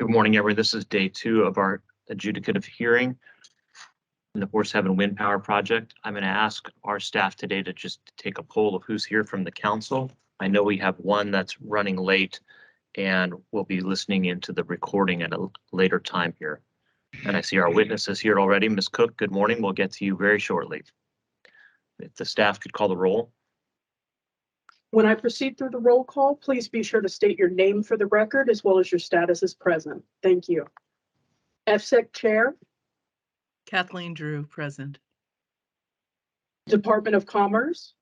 Good morning, everyone. This is day 2 of our adjudicative hearing in the Horse Heaven Wind Power Project. I'm going to ask our staff today to just take a poll of who's here from the council. I know we have one that's running late and we'll be listening into the recording at a later time here. And I see our witnesses here already. Ms. Cook, good morning. We'll get to you very shortly. If the staff could call the roll. When I proceed through the roll call, please be sure to state your name for the record as well as your status as present. Thank you. FSEC Chair, Kathleen Drew, present. Department of Commerce,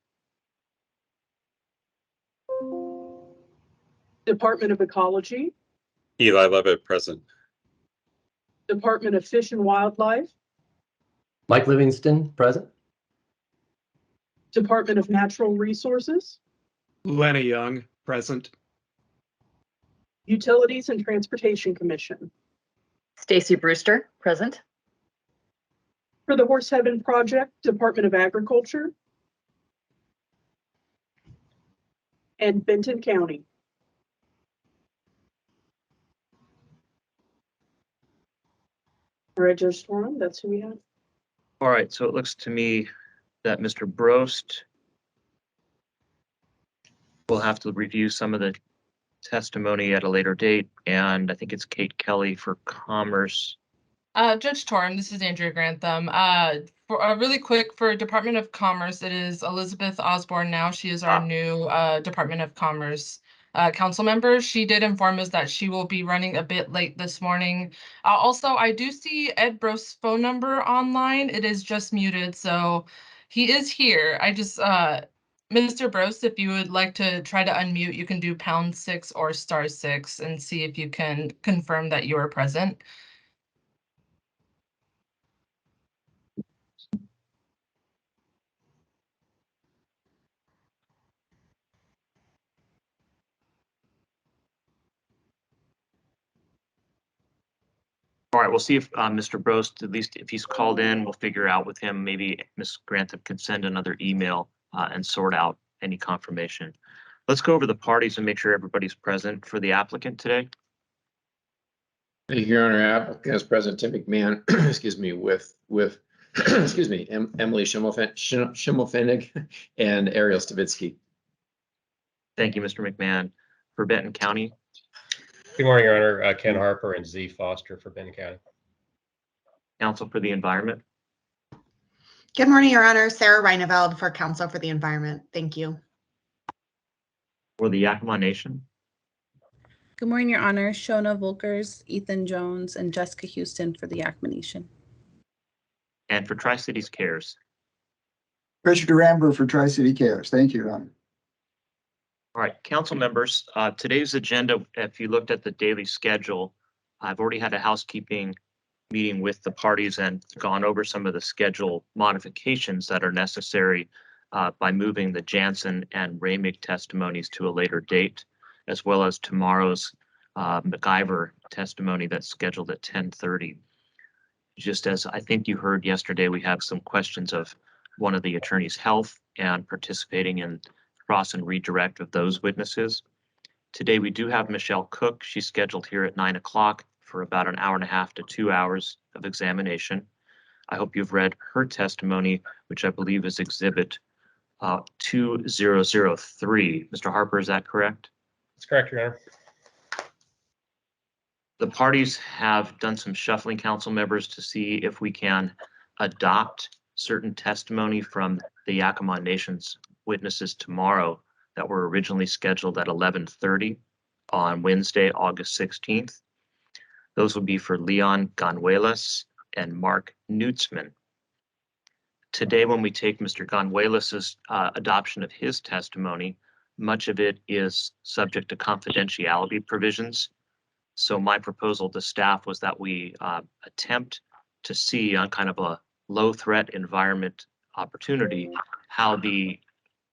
Department of Ecology, Eli Levitt, present. Department of Fish and Wildlife, Mike Livingston, present. Department of Natural Resources, Lenny Young, present. Utilities and Transportation Commission. Stacy Brewster, present. For the Horse Heaven Project, Department of Agriculture, and Benton County. All right, Judge Storm, that's who we have. All right, so it looks to me that Mr. Brost will have to review some of the testimony at a later date, and I think it's Kate Kelly for Commerce. Judge Torm, this is Andrea Grantham. For really quick, for Department of Commerce, it is Elizabeth Osborne now. She is our new Department of Commerce council member. She did inform us that she will be running a bit late this morning. Also, I do see Ed Brost's phone number online. It is just muted, so he is here. I just, Mr. Brost, if you would like to try to unmute, you can do #6 or *6 and see if you can confirm that you are present. All right, we'll see if Mr. Brost, at least if he's called in, we'll figure out with him. Maybe Ms. Grantham can send another email and sort out any confirmation. Let's go over the parties and make sure everybody's present for the applicant today. Thank you, Your Honor. Applicant is present Tim McMahon, excuse me, with excuse me, Emily Schimmelfennig and Ariel Stavitsky. Thank you, Mr. McMahon. For Benton County. Good morning, Your Honor. Ken Harper and Z Foster for Benton County. Council for the Environment. Good morning, Your Honor. Sarah Reineveld for Council for the Environment. Thank you. For the Yakima Nation. Good morning, Your Honor. Shona Volkers, Ethan Jones, and Jessica Houston for the Yakima Nation. And for Tri-Cities Cares. Richard Duramber for Tri-City Cares. Thank you, Your Honor. All right, council members, today's agenda, if you looked at the daily schedule, I've already had a housekeeping meeting with the parties and gone over some of the schedule modifications that are necessary by moving the Jansen and Ramig testimonies to a later date, as well as tomorrow's MacGyver testimony that's scheduled at 10:30. Just as I think you heard yesterday, we have some questions of one of the attorney's health and participating in cross and redirect of those witnesses. Today, we do have Michelle Cook. She's scheduled here at 9 o'clock for about an hour and a half to 2 hours of examination. I hope you've read her testimony, which I believe is exhibit 2003. Mr. Harper, is that correct? That's correct, Your Honor. The parties have done some shuffling, council members, to see if we can adopt certain testimony from the Yakima Nation's witnesses tomorrow that were originally scheduled at 11:30 on Wednesday, August 16th. Those would be for Leon Ganuelas and Mark Nutzman. Today, when we take Mr. Ganuelas's adoption of his testimony, much of it is subject to confidentiality provisions. So my proposal to staff was that we attempt to see on kind of a low threat environment opportunity how the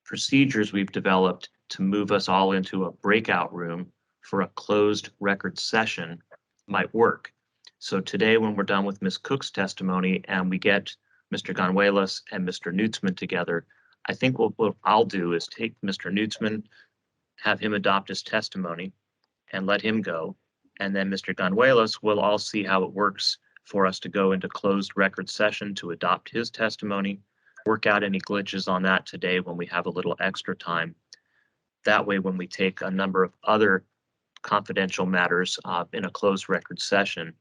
procedures we've developed to move us all into a breakout room for a closed record session might work. So today, when we're done with Ms. Cook's testimony and we get Mr. Ganuelas and Mr. Nutzman together, I think what I'll do is take Mr. Nutzman, have him adopt his testimony and let him go. and then Mr. Ganuelos, we'll all see how it works for us to go into closed record session to adopt his testimony, work out any glitches on that today when we have a little extra time. That way, when we take a number of other confidential matters in a closed record session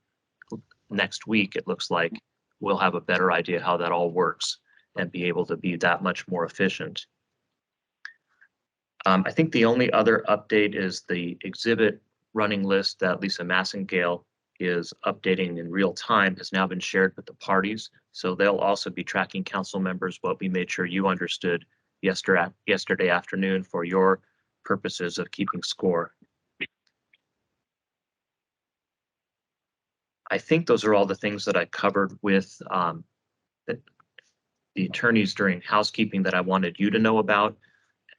next week, it looks like we'll have a better idea how that all works and be able to be that much more efficient. I think the only other update is the exhibit running list that Lisa Massengale is updating in real time has now been shared with the parties. So they'll also be tracking council members what we made sure you understood yesterday afternoon for your purposes of keeping score. I think those are all the things that I covered with the attorneys during housekeeping that I wanted you to know about.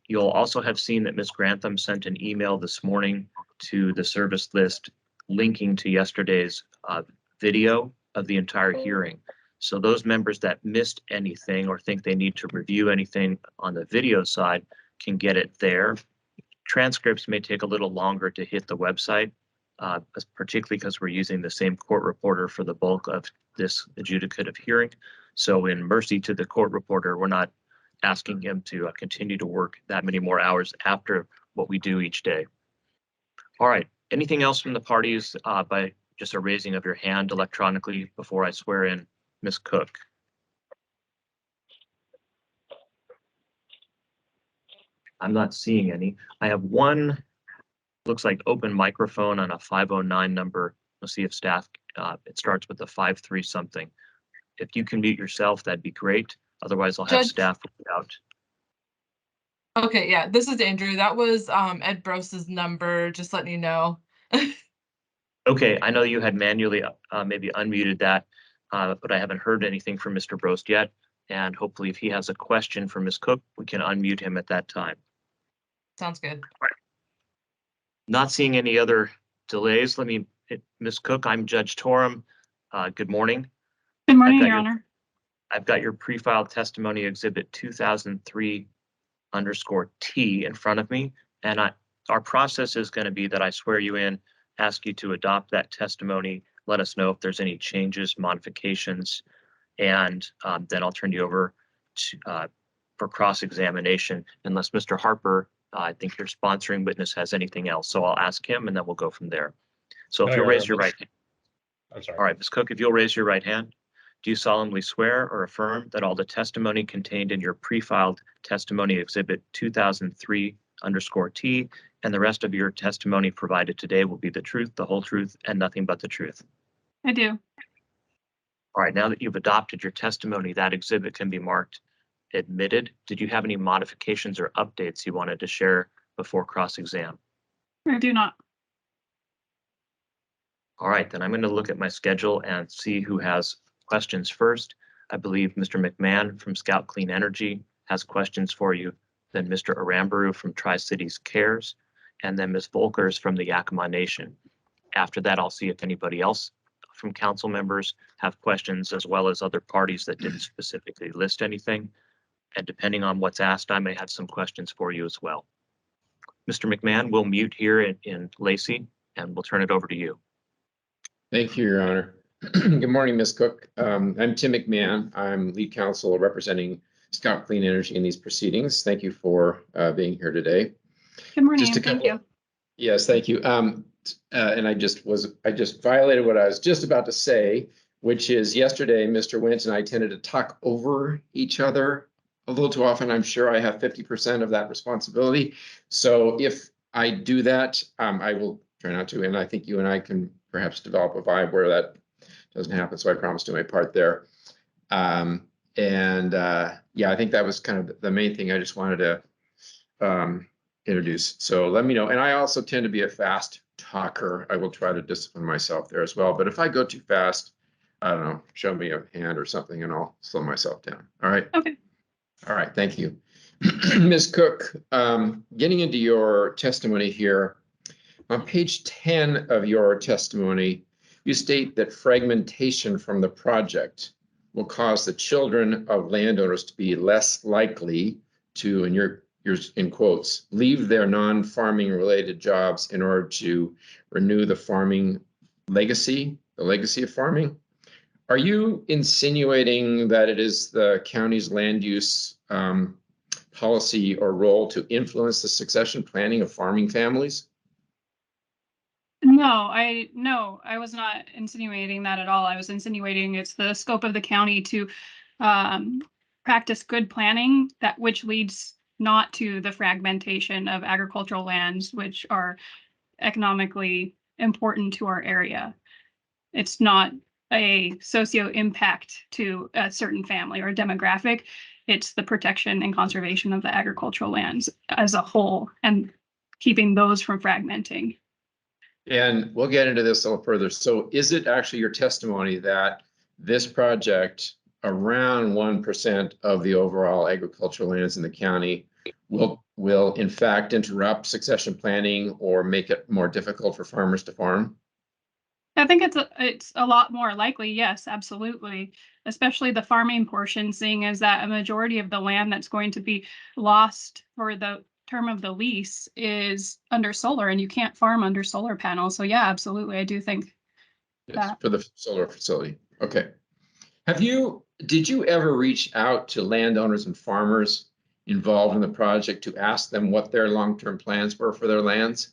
You'll also have seen that Ms. Grantham sent an email this morning to the service list linking to yesterday's video of the entire hearing. So those members that missed anything or think they need to review anything on the video side can get it there. Transcripts may take a little longer to hit the website, particularly because we're using the same court reporter for the bulk of this adjudicative hearing. So in mercy to the court reporter, we're not asking him to continue to work that many more hours after what we do each day. All right, anything else from the parties by just a raising of your hand electronically before I swear in Ms. Cook? I'm not seeing any. I have one, looks like open microphone on a 509 number. Let's see if staff, it starts with a 53 something. If you can mute yourself, that'd be great. Otherwise, I'll have Judge- staff read out. Okay, yeah, this is Andrew. That was Ed Brose's number, just letting you know. Okay, I know you had manually maybe unmuted that, but I haven't heard anything from Mr. Brost yet. And hopefully if he has a question for Ms. Cook, we can unmute him at that time. Sounds good. Not seeing any other delays. Ms. Cook, I'm Judge Torum. Good morning. Good morning, Your Honor. I've got your pre-filed testimony exhibit 2003 _T in front of me. And our process is going to be that I swear you in, ask you to adopt that testimony, let us know if there's any changes, modifications, and then I'll turn you over to, for cross-examination unless Mr. Harper, I think your sponsoring witness, has anything else. So I'll ask him and then we'll go from there. So if you'll raise your right hand. I'm sorry. All right, Ms. Cook, if you'll raise your right hand. Do you solemnly swear or affirm that all the testimony contained in your pre-filed testimony exhibit 2003 _T and the rest of your testimony provided today will be the truth, the whole truth, and nothing but the truth? I do. All right, now that you've adopted your testimony, that exhibit can be marked admitted. Did you have any modifications or updates you wanted to share before cross-exam? I do not. All right, then I'm going to look at my schedule and see who has questions first. I believe Mr. McMahon from Scout Clean Energy has questions for you, then Mr. Arambaru from Tri-Cities Cares, and then Ms. Volkers from the Yakima Nation. After that, I'll see if anybody else from council members have questions, as well as other parties that didn't specifically list anything. And depending on what's asked, I may have some questions for you as well. Mr. McMahon, we'll mute here in Lacey, and we'll turn it over to you. Thank you, Your Honor. Good morning, Ms. Cook. I'm Tim McMahon. I'm lead counsel representing Scout Clean Energy in these proceedings. Thank you for being here today. Good morning. Thank you. Yes, thank you. And I just violated what I was just about to say, which is yesterday, Mr. Wentz and I tended to talk over each other a little too often. I'm sure I have 50% of that responsibility. So if I do that, I will try not to. And I think you and I can perhaps develop a vibe where that doesn't happen. So I promise to do my part there. Yeah, I think that was kind of the main thing I just wanted to introduce. So let me know. And I also tend to be a fast talker. I will try to discipline myself there as well. But if I go too fast, I don't know, show me a hand or something and I'll slow myself down. All right. Okay. All right. Thank you. Ms. Cook, getting into your testimony here, on page 10 of your testimony, you state that fragmentation from the project will cause the children of landowners to be less likely to, in here's in quotes, leave their non-farming related jobs in order to renew the farming legacy, the legacy of farming. Are you insinuating that it is the county's land use policy or role to influence the succession planning of farming families? No, I was not insinuating that at all. I was insinuating it's the scope of the county to practice good planning which leads not to the fragmentation of agricultural lands, which are economically important to our area. It's not a socio impact to a certain family or demographic. It's the protection and conservation of the agricultural lands as a whole and keeping those from fragmenting. And we'll get into this a little further. So is it actually your testimony that this project, around 1% of the overall agricultural lands in the county, will in fact interrupt succession planning or make it more difficult for farmers to farm? I think it's a lot more likely, yes, absolutely. Especially the farming portion, seeing as that a majority of the land that's going to be lost for the term of the lease is under solar, and you can't farm under solar panels. So yeah, absolutely. I do think Yes, that. for the solar facility. Okay. Did you ever reach out to landowners and farmers involved in the project to ask them what their long-term plans were for their lands?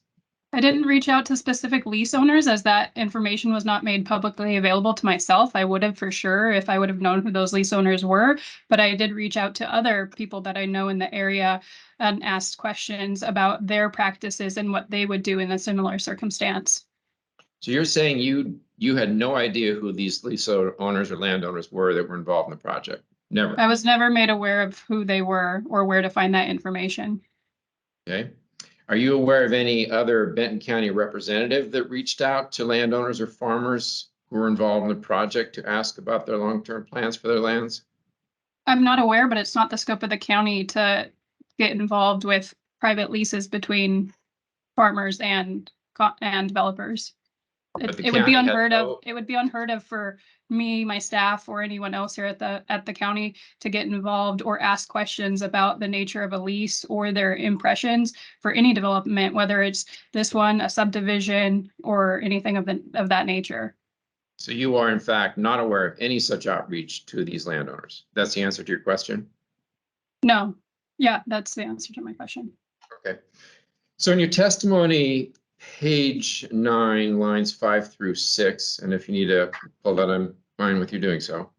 I didn't reach out to specific lease owners as that information was not made publicly available to myself. I would have for sure if I would have known who those lease owners were, but I did reach out to other people that I know in the area and asked questions about their practices and what they would do in a similar circumstance. So you're saying you had no idea who these lease owners or landowners were that were involved in the project? Never. I was never made aware of who they were or where to find that information. Okay. Are you aware of any other Benton County representative that reached out to landowners or farmers who were involved in the project to ask about their long-term plans for their lands? I'm not aware, but it's not the scope of the county to get involved with private leases between farmers and developers. It would be unheard of. It would be unheard of for me, my staff, or anyone else here at the county to get involved or ask questions about the nature of a lease or their impressions for any development, whether it's this one, a subdivision, or anything of that nature. So you are in fact not aware of any such outreach to these landowners. That's the answer to your question? No. Yeah, that's the answer to my question. Okay. So in your testimony, page 9, lines 5 through 6, and if you need to pull that, I'm fine with you doing so.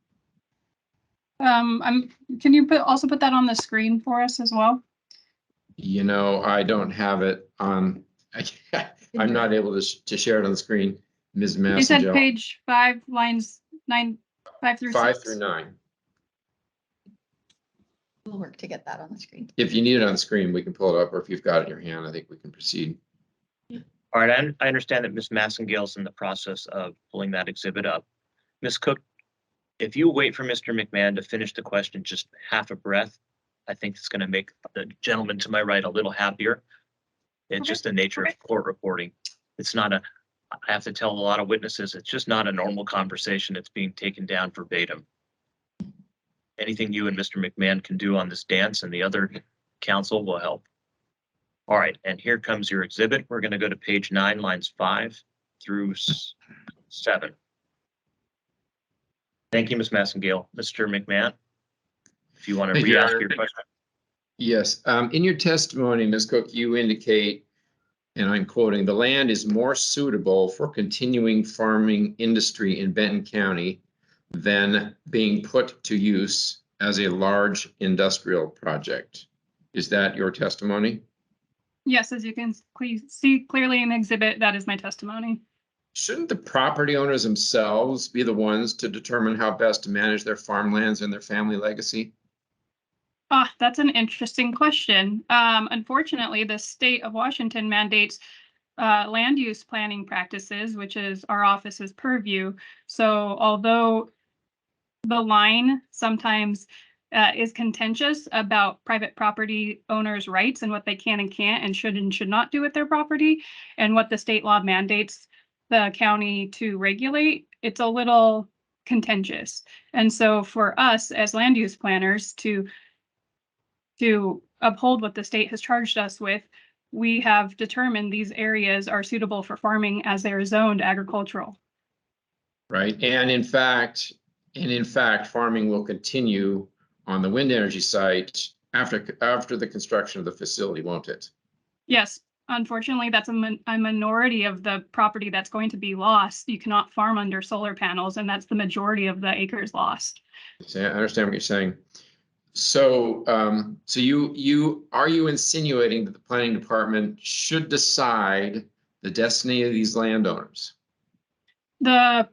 Can you also put that on the screen for us as well? You know, I don't have it on. I'm not able to share it on the screen, Ms. Massengel. You said page 5, lines 5 through 6. 5 through 9. We'll work to get that on the screen. If you need it on the screen, we can pull it up, or if you've got it in your hand, I think we can proceed. All right, I understand that Ms. Massengale's in the process of pulling that exhibit up. Ms. Cook, if you wait for Mr. McMahon to finish the question just half a breath, I think it's going to make the gentleman to my right a little happier. It's just the nature of court reporting. It's not I have to tell a lot of witnesses, it's just not a normal conversation. It's being taken down verbatim. Anything you and Mr. McMahon can do on this dance and the other counsel will help. All right, and here comes your exhibit. We're going to go to page 9, lines 5 through 7. Thank you, Ms. Massengale. Mr. McMahon, if you want to Thank you, re-ask Your your Honor. question. Yes, in your testimony, Ms. Cook, you indicate, and I'm quoting, the land is more suitable for continuing farming industry in Benton County than being put to use as a large industrial project. Is that your testimony? Yes, as you can see clearly in the exhibit, that is my testimony. Shouldn't the property owners themselves be the ones to determine how best to manage their farmlands and their family legacy? That's an interesting question. Unfortunately, the state of Washington mandates land use planning practices, which is our office's purview. So although the line sometimes is contentious about private property owners' rights and what they can and can't and should not do with their property and what the state law mandates the county to regulate, it's a little contentious. And so for us as land use planners to uphold what the state has charged us with, we have determined these areas are suitable for farming as they are zoned agricultural. Right, and in fact, farming will continue on the wind energy site after the construction of the facility, won't it? Yes, unfortunately, that's a minority of the property that's going to be lost. You cannot farm under solar panels, and that's the majority of the acres lost. So I understand what you're saying. So, so you insinuating that the planning department should decide the destiny of these landowners? The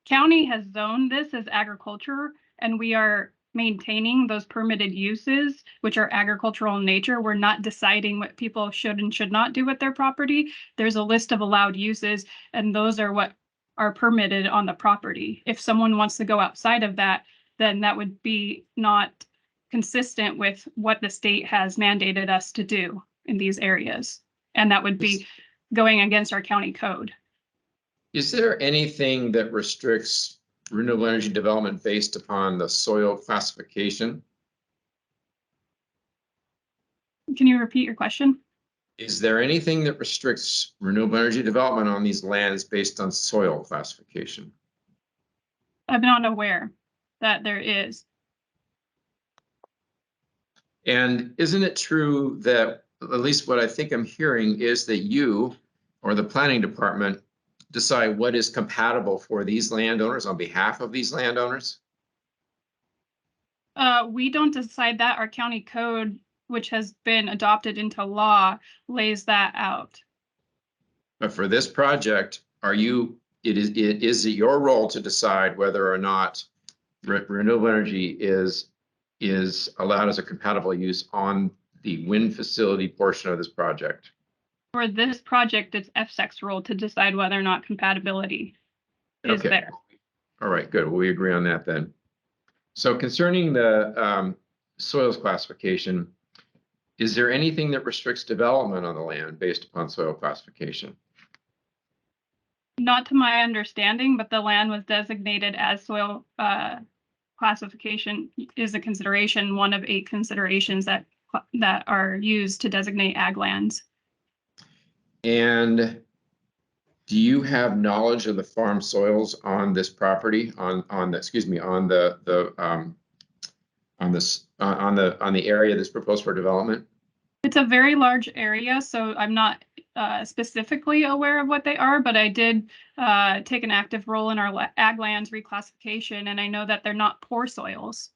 county has zoned this as agriculture, and we are maintaining those permitted uses, which are agricultural in nature. We're not deciding what people should and should not do with their property. There's a list of allowed uses, and those are what are permitted on the property. If someone wants to go outside of that, then that would be not consistent with what the state has mandated us to do in these areas. And that would be going against our county code. Is there anything that restricts renewable energy development based upon the soil classification? Can you repeat your question? Is there anything that restricts renewable energy development on these lands based on soil classification? I'm not aware that there is. And isn't it true that, at least what I think I'm hearing, is that you or the planning department decide what is compatible for these landowners on behalf of these landowners? We don't decide that. Our county code, which has been adopted into law, lays that out. But for this project, is it your role to decide whether or not renewable energy is allowed as a compatible use on the wind facility portion of this project? For this project, it's FSEC's role to decide whether or not compatibility is Okay. there. All right, good. Well, we agree on that then. So concerning the soils classification, is there anything that restricts development on the land based upon soil classification? Not to my understanding, but the land was designated as soil classification is a consideration, one of 8 considerations that are used to designate ag lands. And do you have knowledge of the farm soils on this property, on the area that's proposed for development? It's a very large area, so I'm not specifically aware of what they are, but I did take an active role in our ag lands reclassification, and I know that they're not poor soils.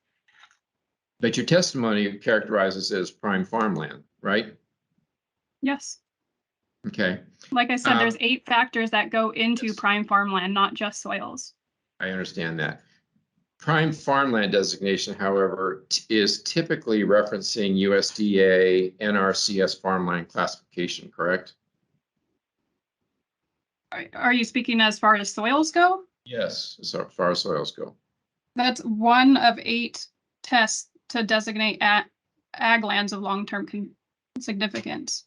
But your testimony characterizes it as prime farmland, right? Yes. Okay. Like I said, there's 8 factors that go into Yes. prime farmland, not just soils. I understand that. Prime farmland designation, however, is typically referencing USDA NRCS farmland classification, correct? Are you speaking as far as soils go? Yes, as far as soils go. That's one of 8 tests to designate ag lands of long-term significance.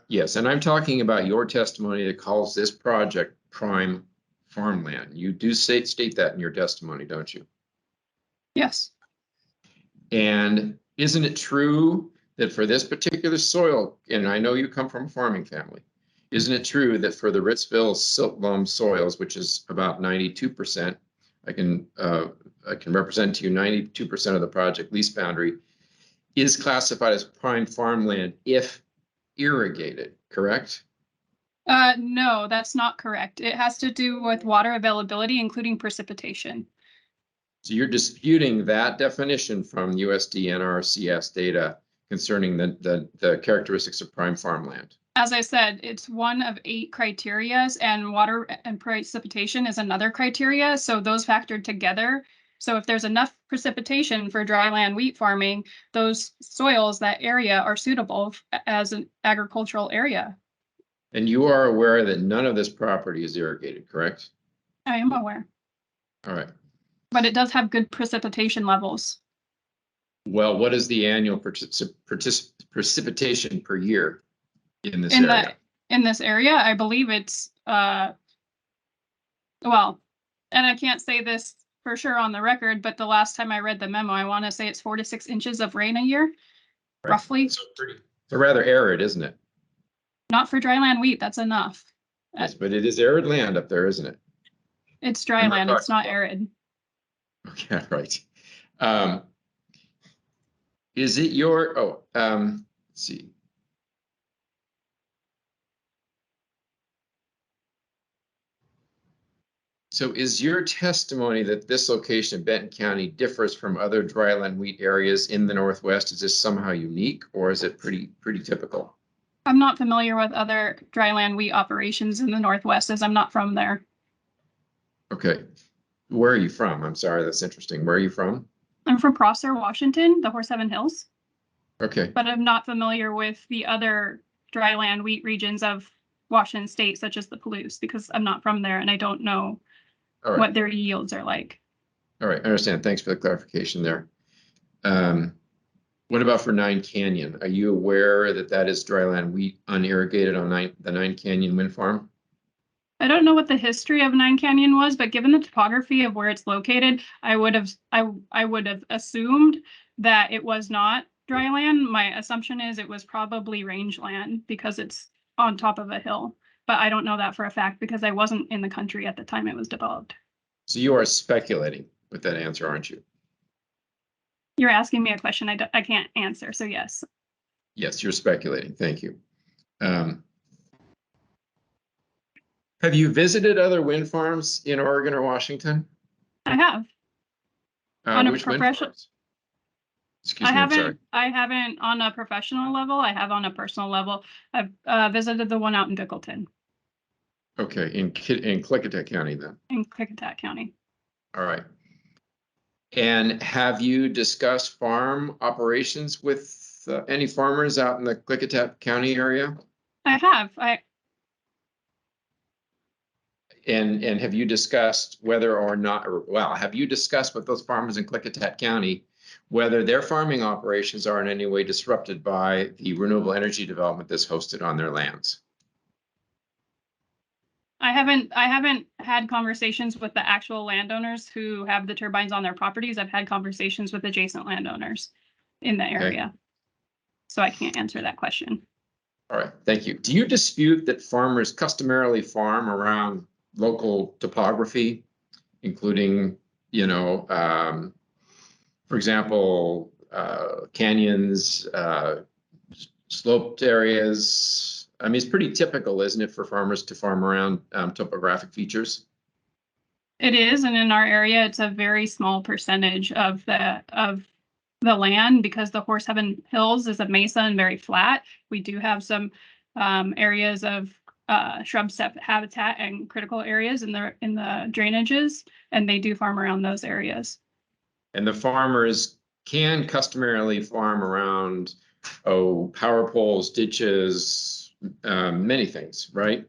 Yes, and I'm talking about your testimony that calls this project prime farmland. You do state that in your testimony, don't you? Yes. And isn't it true that for this particular soil, and I know you come from a farming family, isn't it true that for the Ritzville silt loam soils, which is about 92%, I can represent to you 92% of the project lease boundary, is classified as prime farmland if irrigated, correct? No, that's not correct. It has to do with water availability, including precipitation. So you're disputing that definition from USD NRCS data concerning the characteristics of prime farmland. As I said, it's one of 8 criterias, and water and precipitation is another criteria. So those factored together. So if there's enough precipitation for dryland wheat farming, those soils, that area, are suitable as an agricultural area. And you are aware that none of this property is irrigated, correct? I am aware. All right. But it does have good precipitation levels. Well, what is the annual precipitation per year in this area? In this area, I believe it's well, and I can't say this for sure on the record, but the last time I read the memo, I want to say it's 4 to 6 inches of rain a year. roughly. So rather arid, isn't it? Not for dryland wheat, that's enough. Yes, but it is arid land up there, isn't it? It's I'm not dryland, it's talking not about- arid. Okay, right. Is it your, let's see. So is your testimony that this location in Benton County differs from other dryland wheat areas in the Northwest? Is this somehow unique or is it pretty typical? I'm not familiar with other dryland wheat operations in the Northwest as I'm not from there. Okay. Where are you from? I'm sorry, that's interesting. Where are you from? I'm from Prosser, Washington, the Horse Heaven Hills, Okay. but I'm not familiar with the other dryland wheat regions of Washington State, such as the Palouse, because I'm not from there and I don't know All right. what their yields are like. All right. I understand. Thanks for the clarification there. What about for Nine Canyon? Are you aware that that is dryland wheat unirrigated on the Nine Canyon wind farm? I don't know what the history of Nine Canyon was, but given the topography of where it's located, I would have assumed that it was not dry land. My assumption is it was probably rangeland because it's on top of a hill. But I don't know that for a fact because I wasn't in the country at the time it was developed. So you are speculating with that answer, aren't you? You're asking me a question I can't answer, so yes. Yes, you're speculating. Thank you. Have you visited other wind farms in Oregon or Washington? I have. On a Which wind professional- farms? Excuse me, I'm sorry. I haven't on a professional level. I have on a personal level. I've visited the one out in Bickleton Okay, in Klickitat County then. in Klickitat County. All right. And have you discussed farm operations with any farmers out in the Klickitat County area? I have. And have you discussed whether or not, have you discussed with those farmers in Klickitat County whether their farming operations are in any way disrupted by the renewable energy development that's hosted on their lands? I haven't had conversations with the actual landowners who have the turbines on their properties. I've had conversations with adjacent landowners in the area. So I can't answer that question. All right, thank you. Do you dispute that farmers customarily farm around local topography, including, for example, canyons, sloped areas? I mean, it's pretty typical, isn't it, for farmers to farm around topographic features? It is, and in our area, it's a very small percentage of the land because the Horse Heaven Hills is a mesa and very flat. We do have some areas of shrub habitat and critical areas in the drainages, and they do farm around those areas. And the farmers can customarily farm around, power poles, ditches, many things, right?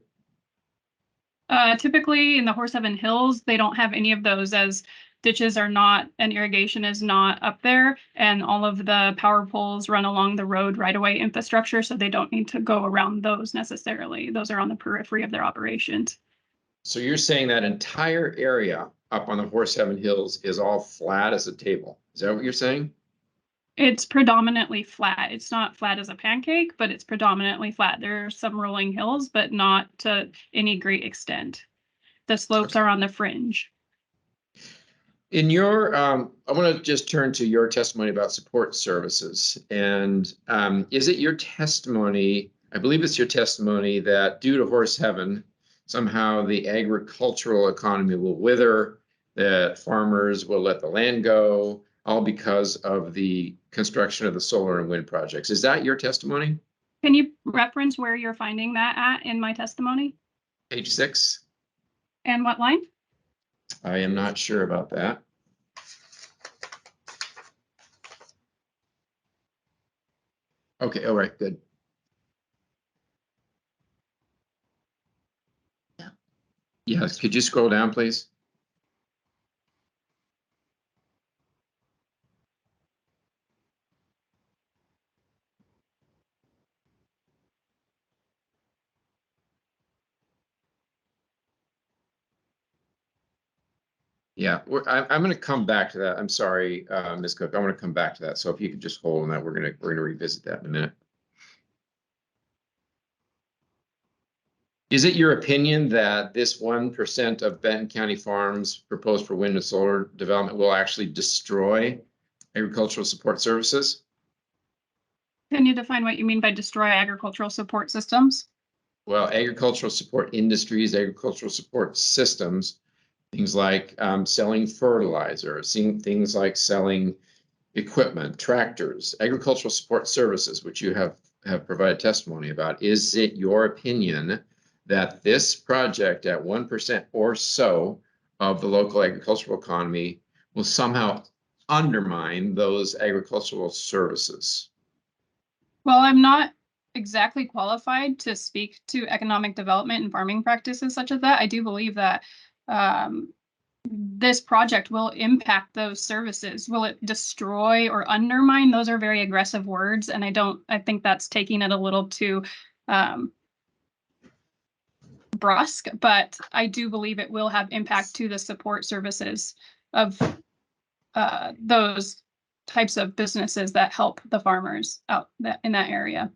Typically in the Horse Heaven Hills, they don't have any of those as ditches are not and irrigation is not up there. And all of the power poles run along the road right away infrastructure. So they don't need to go around those necessarily. Those are on the periphery of their operations. So you're saying that entire area up on the Horse Heaven Hills is all flat as a table. Is that what you're saying? It's predominantly flat. It's not flat as a pancake, but it's predominantly flat. There are some rolling hills, but not to any great extent. The slopes are on the fringe. In your, I want to just turn to your testimony about support services. And is it your testimony, I believe it's your testimony, that due to Horse Heaven, somehow the agricultural economy will wither, that farmers will let the land go, all because of the construction of the solar and wind projects. Is that your testimony? Can you reference where you're finding that at in my testimony? Page 6. And what line? I am not sure about that. Okay, all right, good. Yeah. Yes, could you scroll down, please? Yeah, I'm going to come back to that. I'm sorry, Ms. Cook. I want to come back to that. So if you could just hold on that, we're going to revisit that in a minute. Is it your opinion that this 1% of Benton County farms proposed for wind and solar development will actually destroy agricultural support services? Can you define what you mean by destroy agricultural support systems? Well, agricultural support industries, agricultural support systems, things like selling fertilizer, seeing things like selling equipment, tractors, agricultural support services, which you have provided testimony about. Is it your opinion that this project at 1% or so of the local agricultural economy will somehow undermine those agricultural services? Well, I'm not exactly qualified to speak to economic development and farming practices such as that. I do believe that this project will impact those services. Will it destroy or undermine? Those are very aggressive words, and I think that's taking it a little too brusque, but I do believe it will have impact to the support services of those types of businesses that help the farmers out in that area.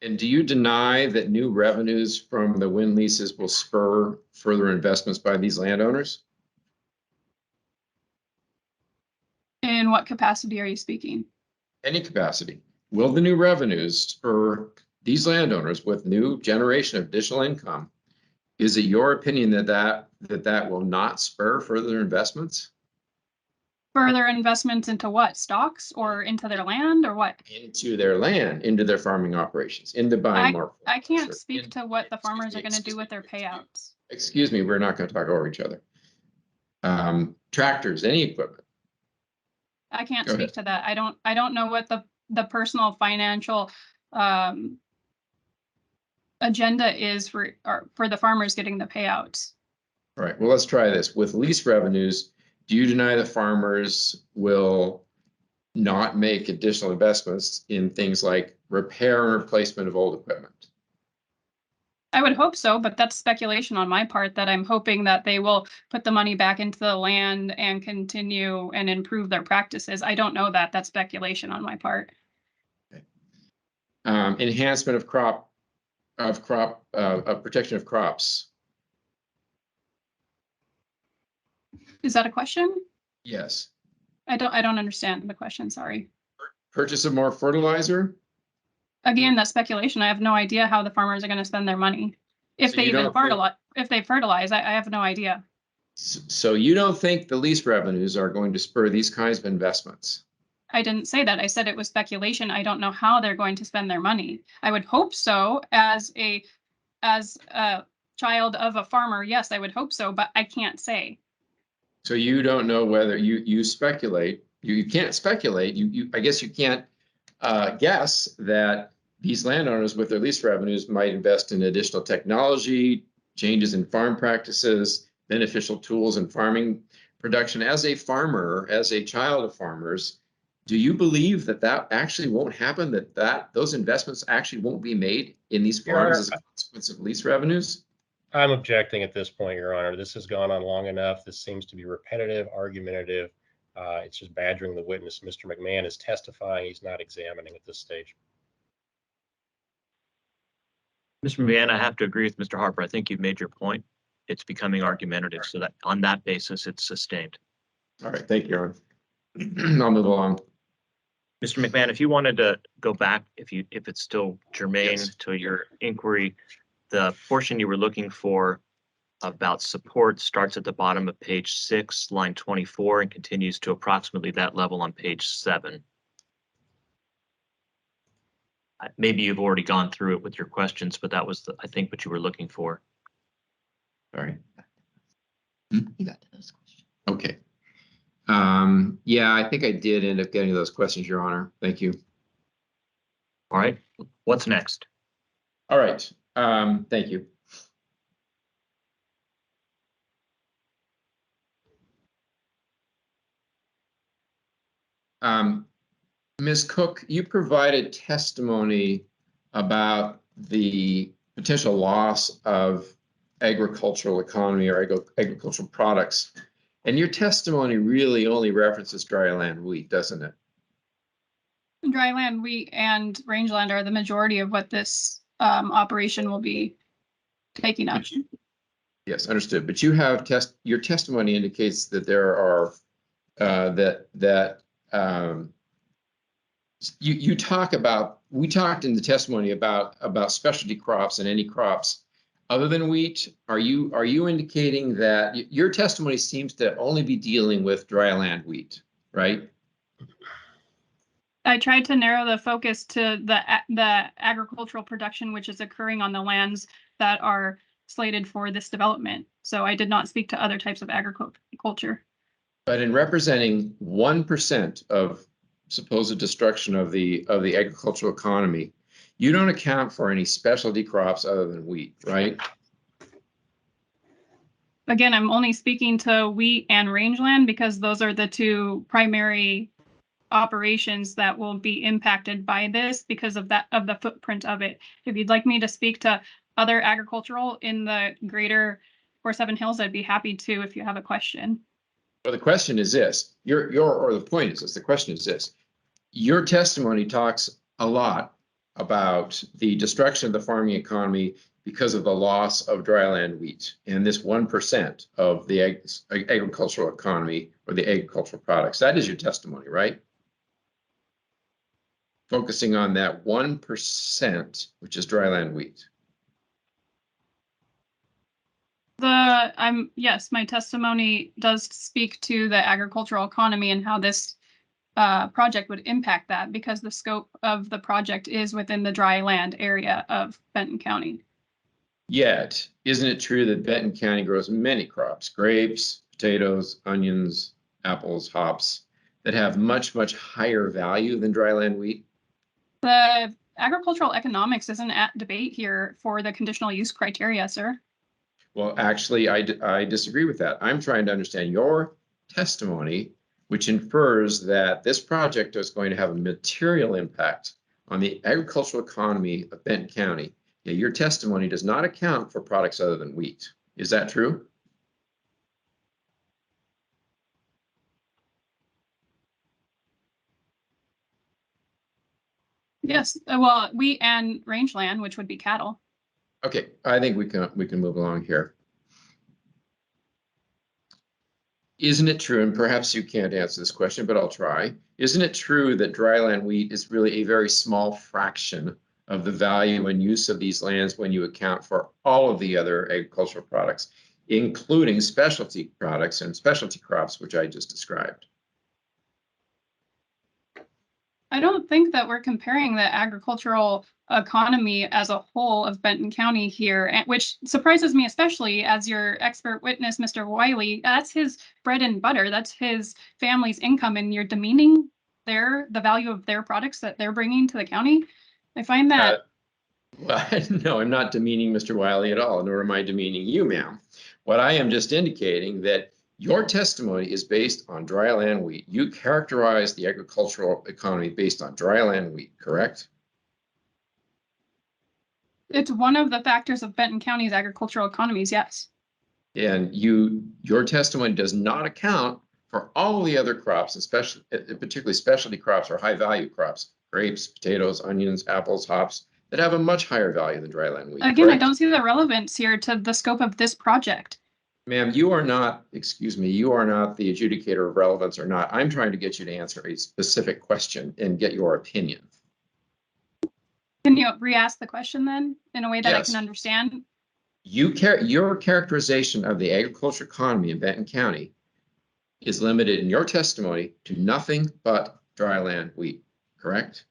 And do you deny that new revenues from the wind leases will spur further investments by these landowners? In what capacity are you speaking? Any capacity. Will the new revenues spur these landowners with new generation of additional income? Is it your opinion that will not spur further investments? Further investments into what? Stocks or into their land or what? Into their land, into their farming operations, into buying more. I can't speak to what the farmers are going to do with their payouts. Excuse me, we're not going to talk over each other. Tractors, any equipment. I can't speak to that. I don't know what the personal financial agenda is for the farmers getting the payouts. All right, well, let's try this. With lease revenues, do you deny that farmers will not make additional investments in things like repair and replacement of old equipment? I would hope so, but that's speculation on my part, that I'm hoping that they will put the money back into the land and continue and improve their practices. I don't know that. That's speculation on my part. Okay. Enhancement of protection of crops. Is that a question? Yes. I don't understand the question, sorry. Purchase of more fertilizer. Again, that's speculation. I have no idea how the farmers are going to spend their money. If So they you even don't think- fertilize, if they fertilize, I have no idea. So you don't think the lease revenues are going to spur these kinds of investments? I didn't say that. I said it was speculation. I don't know how they're going to spend their money. I would hope so. As a child of a farmer, yes, I would hope so, but I can't say. So you don't know whether you speculate. You can't speculate. I guess you can't guess that these landowners with their lease revenues might invest in additional technology, changes in farm practices, beneficial tools in farming production. As a farmer, as a child of farmers, do you believe that actually won't happen, that those investments actually won't be made in these farms as a consequence of lease revenues? I'm objecting at this point, Your Honor. This has gone on long enough. This seems to be repetitive, argumentative. It's just badgering the witness. Mr. McMahon is testifying. He's not examining at this stage. Mr. McMahon, I have to agree with Mr. Harper. I think you've made your point. It's becoming argumentative, so that on that basis, it's sustained. All right, thank you, Your Honor. I'll move along. Mr. McMahon, if you wanted to go back, if it's still germane Yes. to your inquiry, the portion you were looking for about support starts at the bottom of page 6, line 24, and continues to approximately that level on page 7. Maybe you've already gone through it with your questions, but that was, I think, what you were looking for. All right. You got to those questions. Okay. Yeah, I think I did end up getting to those questions, Your Honor. Thank you. All right, what's next? All right. Thank you. Ms. Cook, you provided testimony about the potential loss of agricultural economy or agricultural products And your testimony really only references dry land wheat, doesn't it? Dryland wheat and rangeland are the majority of what this operation will be taking up. Yes, understood. But you have your testimony indicates that there are you talk about, we talked in the testimony about specialty crops and any crops other than wheat. Are you indicating that your testimony seems to only be dealing with dry land wheat, right? I tried to narrow the focus to the agricultural production which is occurring on the lands that are slated for this development. So I did not speak to other types of agriculture. But in representing 1% of supposed destruction of the agricultural economy, you don't account for any specialty crops other than wheat, right? Again, I'm only speaking to wheat and rangeland because those are the two primary operations that will be impacted by this because of the footprint of it. If you'd like me to speak to other agricultural in the greater 47 Hills, I'd be happy to if you have a question. Well, the question is this, the point is this, the question is this. Your testimony talks a lot about the destruction of the farming economy because of the loss of dryland wheat and this 1% of the agricultural economy or the agricultural products. That is your testimony, right? Focusing on that 1%, which is dryland wheat. Yes, my testimony does speak to the agricultural economy and how this project would impact that because the scope of the project is within the dry land area of Benton County. Yet, isn't it true that Benton County grows many crops, grapes, potatoes, onions, apples, hops, that have much, much higher value than dryland wheat? The agricultural economics isn't at debate here for the conditional use criteria, sir. Well, actually, I disagree with that. I'm trying to understand your testimony, which infers that this project is going to have a material impact on the agricultural economy of Benton County. Yeah, your testimony does not account for products other than wheat. Is that true? Yes, well, wheat and rangeland, which would be cattle. Okay, I think we can move along here. Isn't it true, and perhaps you can't answer this question, but I'll try. Isn't it true that dryland wheat is really a very small fraction of the value and use of these lands when you account for all of the other agricultural products, including specialty products and specialty crops, which I just described? I don't think that we're comparing the agricultural economy as a whole of Benton County here, which surprises me, especially as your expert witness, Mr. Wiley. That's his bread and butter. That's his family's income, and you're demeaning the value of their products that they're bringing to the county. I find that. Well, no, I'm not demeaning Mr. Wiley at all, nor am I demeaning you, ma'am. What I am just indicating that your testimony is based on dryland wheat. You characterize the agricultural economy based on dryland wheat, correct? It's one of the factors of Benton County's agricultural economies, yes. And your testimony does not account for all the other crops, especially particularly specialty crops or high value crops, grapes, potatoes, onions, apples, hops, that have a much higher value than dryland wheat. Again, correct? I don't see the relevance here to the scope of this project. Ma'am, you are not the adjudicator of relevance or not. I'm trying to get you to answer a specific question and get your opinion. Can you re-ask the question then in a way that Yes. I can understand? Your characterization of the agriculture economy in Benton County is limited in your testimony to nothing but dryland wheat, correct?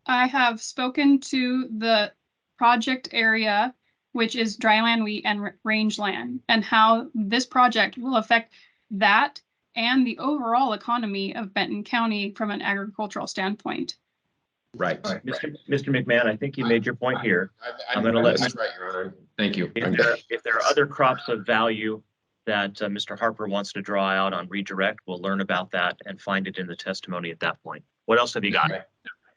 I have spoken to the project area, which is dryland wheat and rangeland, and how this project will affect that and the overall economy of Benton County from an agricultural standpoint. Right. All right, Mr. McMahon, I think you made your point here. I'm going to let That's right, Your Honor. Thank you. If there are other crops of value that Mr. Harper wants to draw out on redirect, we'll learn about that and find it in the testimony at that point. What else have you got?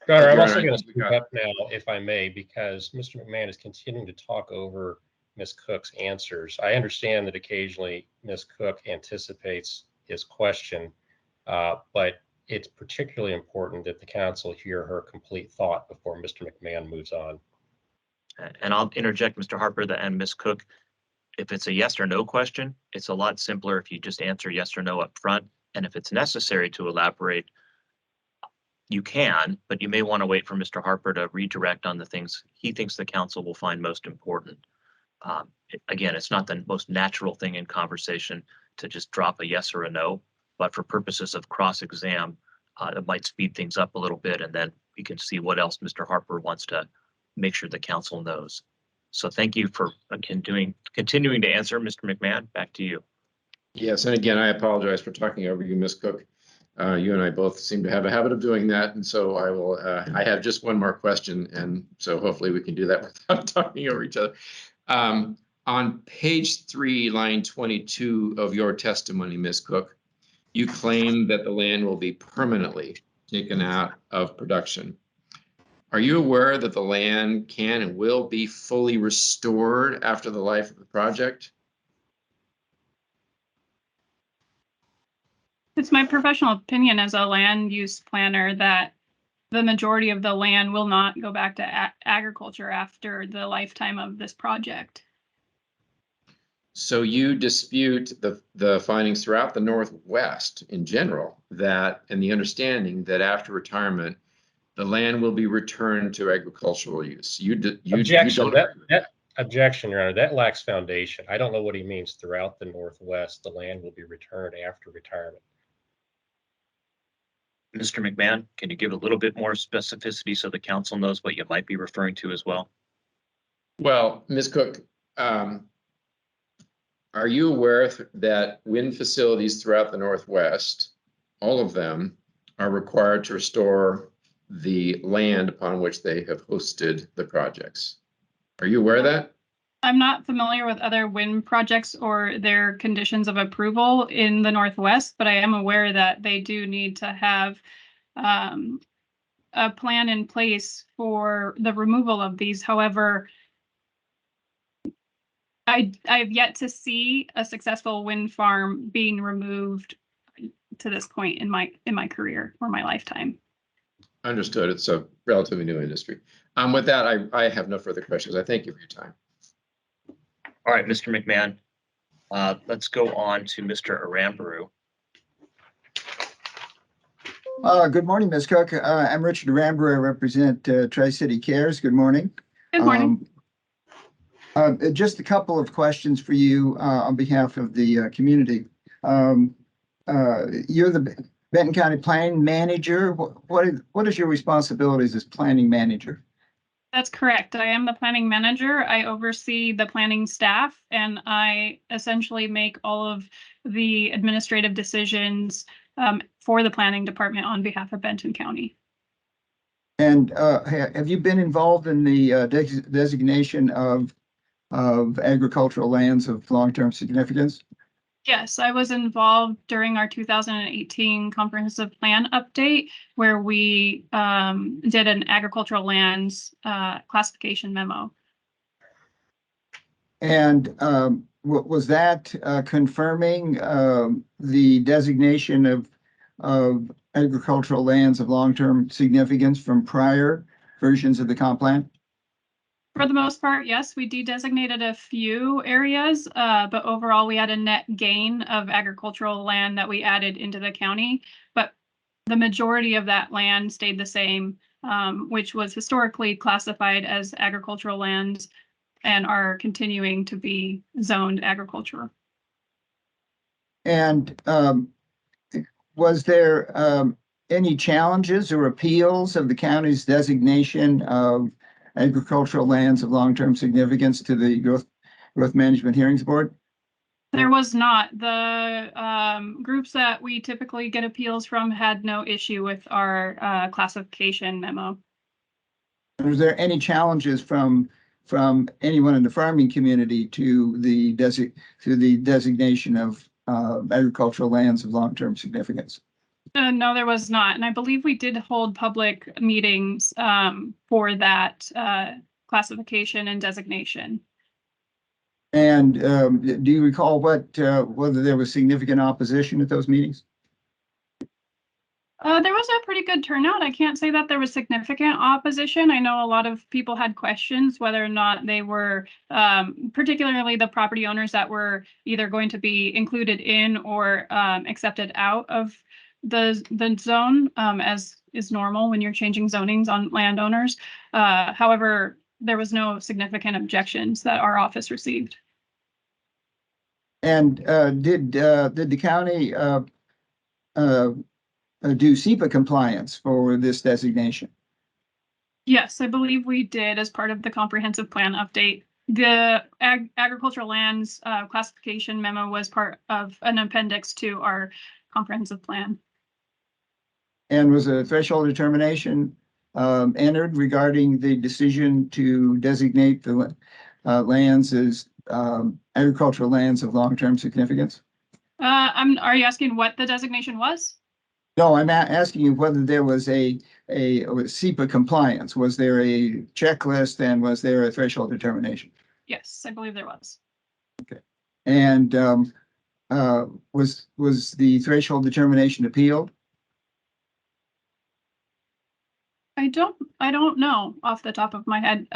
Governor, I'm Your also Honor, going to speak up now, if I may, because Mr. McMahon is continuing to talk over Ms. Cook's answers. I understand that occasionally Ms. Cook anticipates his question, but it's particularly important that the council hear her complete thought before Mr. McMahon moves on. And I'll interject, Mr. Harper and Ms. Cook. If it's a yes or no question, it's a lot simpler if you just answer yes or no up front. And if it's necessary to elaborate, you can, but you may want to wait for Mr. Harper to redirect on the things he thinks the council will find most important. Again, it's not the most natural thing in conversation to just drop a yes or a no, but for purposes of cross-exam, it might speed things up a little bit, and then we can see what else Mr. Harper wants to make sure the council knows. So thank you for continuing to answer, Mr. McMahon. Back to you. Yes, and again, I apologize for talking over you, Ms. Cook. You and I both seem to have a habit of doing that, and so I will. I have just one more question, and so hopefully we can do that without talking over each other. On page 3, line 22 of your testimony, Ms. Cook, you claim that the land will be permanently taken out of production. Are you aware that the land can and will be fully restored after the life of the project? It's my professional opinion as a land use planner that the majority of the land will not go back to agriculture after the lifetime of this project. So you dispute the findings throughout the Northwest in general, that, and the understanding that after retirement, the land will be returned to agricultural use. Objection. That objection, Your Honor, that lacks foundation. I don't know what he means throughout the Northwest. The land will be returned after retirement. Mr. McMahon, can you give a little bit more specificity so the council knows what you might be referring to as well? Well, Ms. Cook, are you aware that wind facilities throughout the Northwest, all of them, are required to restore the land upon which they have hosted the projects? Are you aware of that? I'm not familiar with other wind projects or their conditions of approval in the Northwest, but I am aware that they do need to have a plan in place for the removal of these. However, I've yet to see a successful wind farm being removed to this point in my career or my lifetime. Understood. It's a relatively new industry. With that, I have no further questions. I thank you for your time. All right, Mr. McMahon, let's go on to Mr. Aramburu. Good morning, Ms. Cook. I'm Richard Aramburu. I represent Tri-City Cares. Good morning. Good morning. Just a couple of questions for you on behalf of the community. You're the Benton County Planning Manager. What is your responsibilities as planning manager? That's correct. I am the planning manager. I oversee the planning staff, and I essentially make all of the administrative decisions for the planning department on behalf of Benton County. And have you been involved in the designation of agricultural lands of long-term significance? Yes, I was involved during our 2018 comprehensive plan update, where we did an agricultural lands classification memo. And was that confirming the designation of agricultural lands of long-term significance from prior versions of the comp plan? For the most part, yes, we de-designated a few areas, but overall we had a net gain of agricultural land that we added into the county. But the majority of that land stayed the same, which was historically classified as agricultural lands and are continuing to be zoned agricultural. And was there any challenges or appeals of the county's designation of agricultural lands of long-term significance to the Growth Management Hearings Board? There was not. The groups that we typically get appeals from had no issue with our classification memo. Was there any challenges from anyone in the farming community to the designation of agricultural lands of long-term significance? No, there was not. And I believe we did hold public meetings for that classification and designation. And do you recall whether there was significant opposition at those meetings? There was a pretty good turnout. I can't say that there was significant opposition. I know a lot of people had questions whether or not they were, particularly the property owners that were either going to be included in or accepted out of the zone, as is normal when you're changing zonings on landowners. However, there was no significant objections that our office received. And did the county do SEPA compliance for this designation? Yes, I believe we did as part of the comprehensive plan update. The agricultural lands classification memo was part of an appendix to our comprehensive plan. And was a threshold determination entered regarding the decision to designate the lands as agricultural lands of long-term significance? Are you asking what the designation was? No, I'm asking you whether there was a SEPA compliance. Was there a checklist and was there a threshold determination? Yes, I believe there was. Okay. And was the threshold determination appealed? I don't know off the top of my head.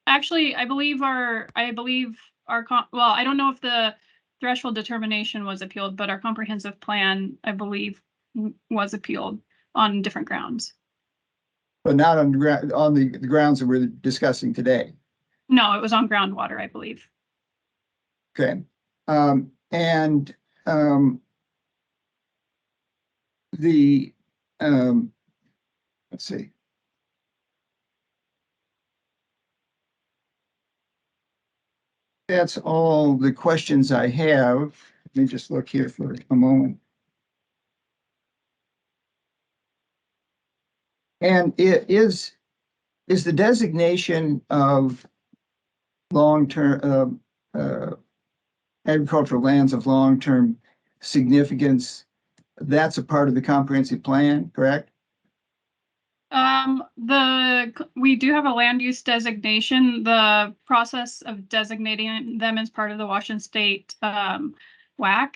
Actually, I believe our well, I don't know if the threshold determination was appealed, but our comprehensive plan, I believe, was appealed on different grounds. But not on the grounds that we're discussing today. No, it was on groundwater, I believe. Okay. Let's see. That's all the questions I have. Let me just look here for a moment. And it is the designation of long-term agricultural lands of long-term significance, that's a part of the comprehensive plan, correct? We do have a land use designation. The process of designating them as part of the Washington State WAC,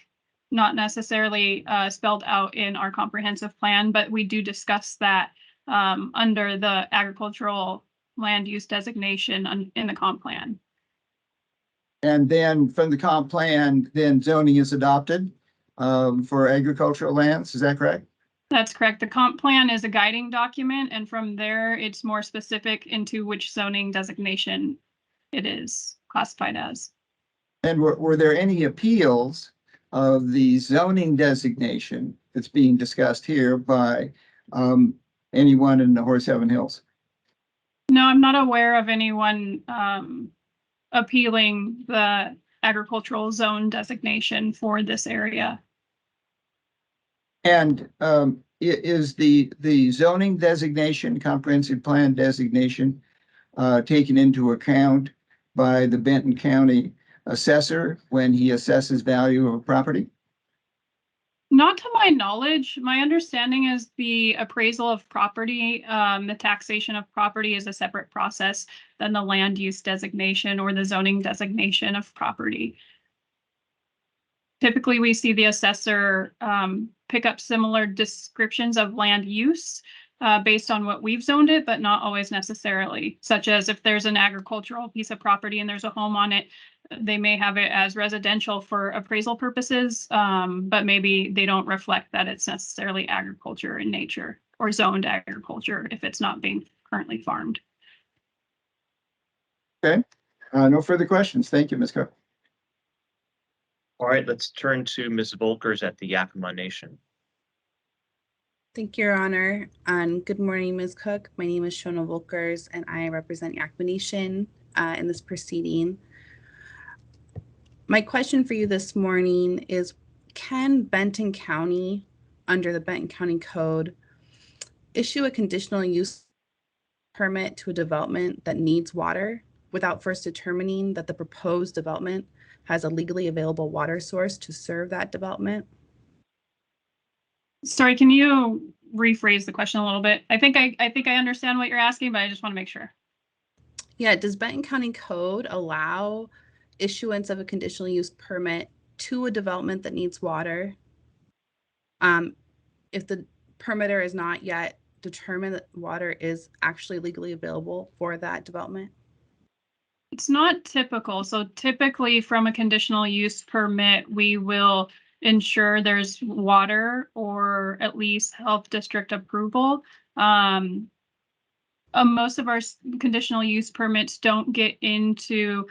not necessarily spelled out in our comprehensive plan, but we do discuss that under the agricultural land use designation in the comp plan. And then from the comp plan, then zoning is adopted for agricultural lands, is that correct? That's correct. The comp plan is a guiding document, and from there, it's more specific into which zoning designation it is classified as. And were there any appeals of the zoning designation that's being discussed here by anyone in the Horse Heaven Hills? No, I'm not aware of anyone appealing the agricultural zone designation for this area. And is the zoning designation, comprehensive plan designation, taken into account by the Benton County assessor when he assesses value of a property? Not to my knowledge. My understanding is the appraisal of property, the taxation of property is a separate process than the land use designation or the zoning designation of property. Typically, we see the assessor pick up similar descriptions of land use based on what we've zoned it, but not always necessarily, such as if there's an agricultural piece of property and there's a home on it, they may have it as residential for appraisal purposes, but maybe they don't reflect that it's necessarily agriculture in nature or zoned agriculture if it's not being currently farmed. Okay, no further questions. Thank you, Ms. Cook. All right, let's turn to Ms. Volkers at the Yakima Nation. Thank you, Your Honor. And good morning, Ms. Cook. My name is Shona Volkers, and I represent Yakima Nation in this proceeding. My question for you this morning is, can Benton County, under the Benton County Code, issue a conditional use permit to a development that needs water without first determining that the proposed development has a legally available water source to serve that development? Sorry, can you rephrase the question a little bit? I think I understand what you're asking, but I just want to make sure. Yeah, does Benton County Code allow issuance of a conditional use permit to a development that needs water? If the permitter is not yet determined that water is actually legally available for that development? It's not typical. So typically from a conditional use permit, we will ensure there's water or at least health district approval. Most of our conditional use permits don't get into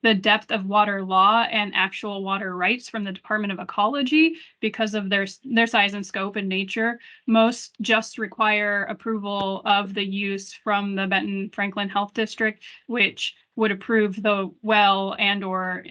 the depth of water law and actual water rights from the Department of Ecology because of their size and scope and nature. Most just require approval of the use from the Benton Franklin Health District, which would approve the well and or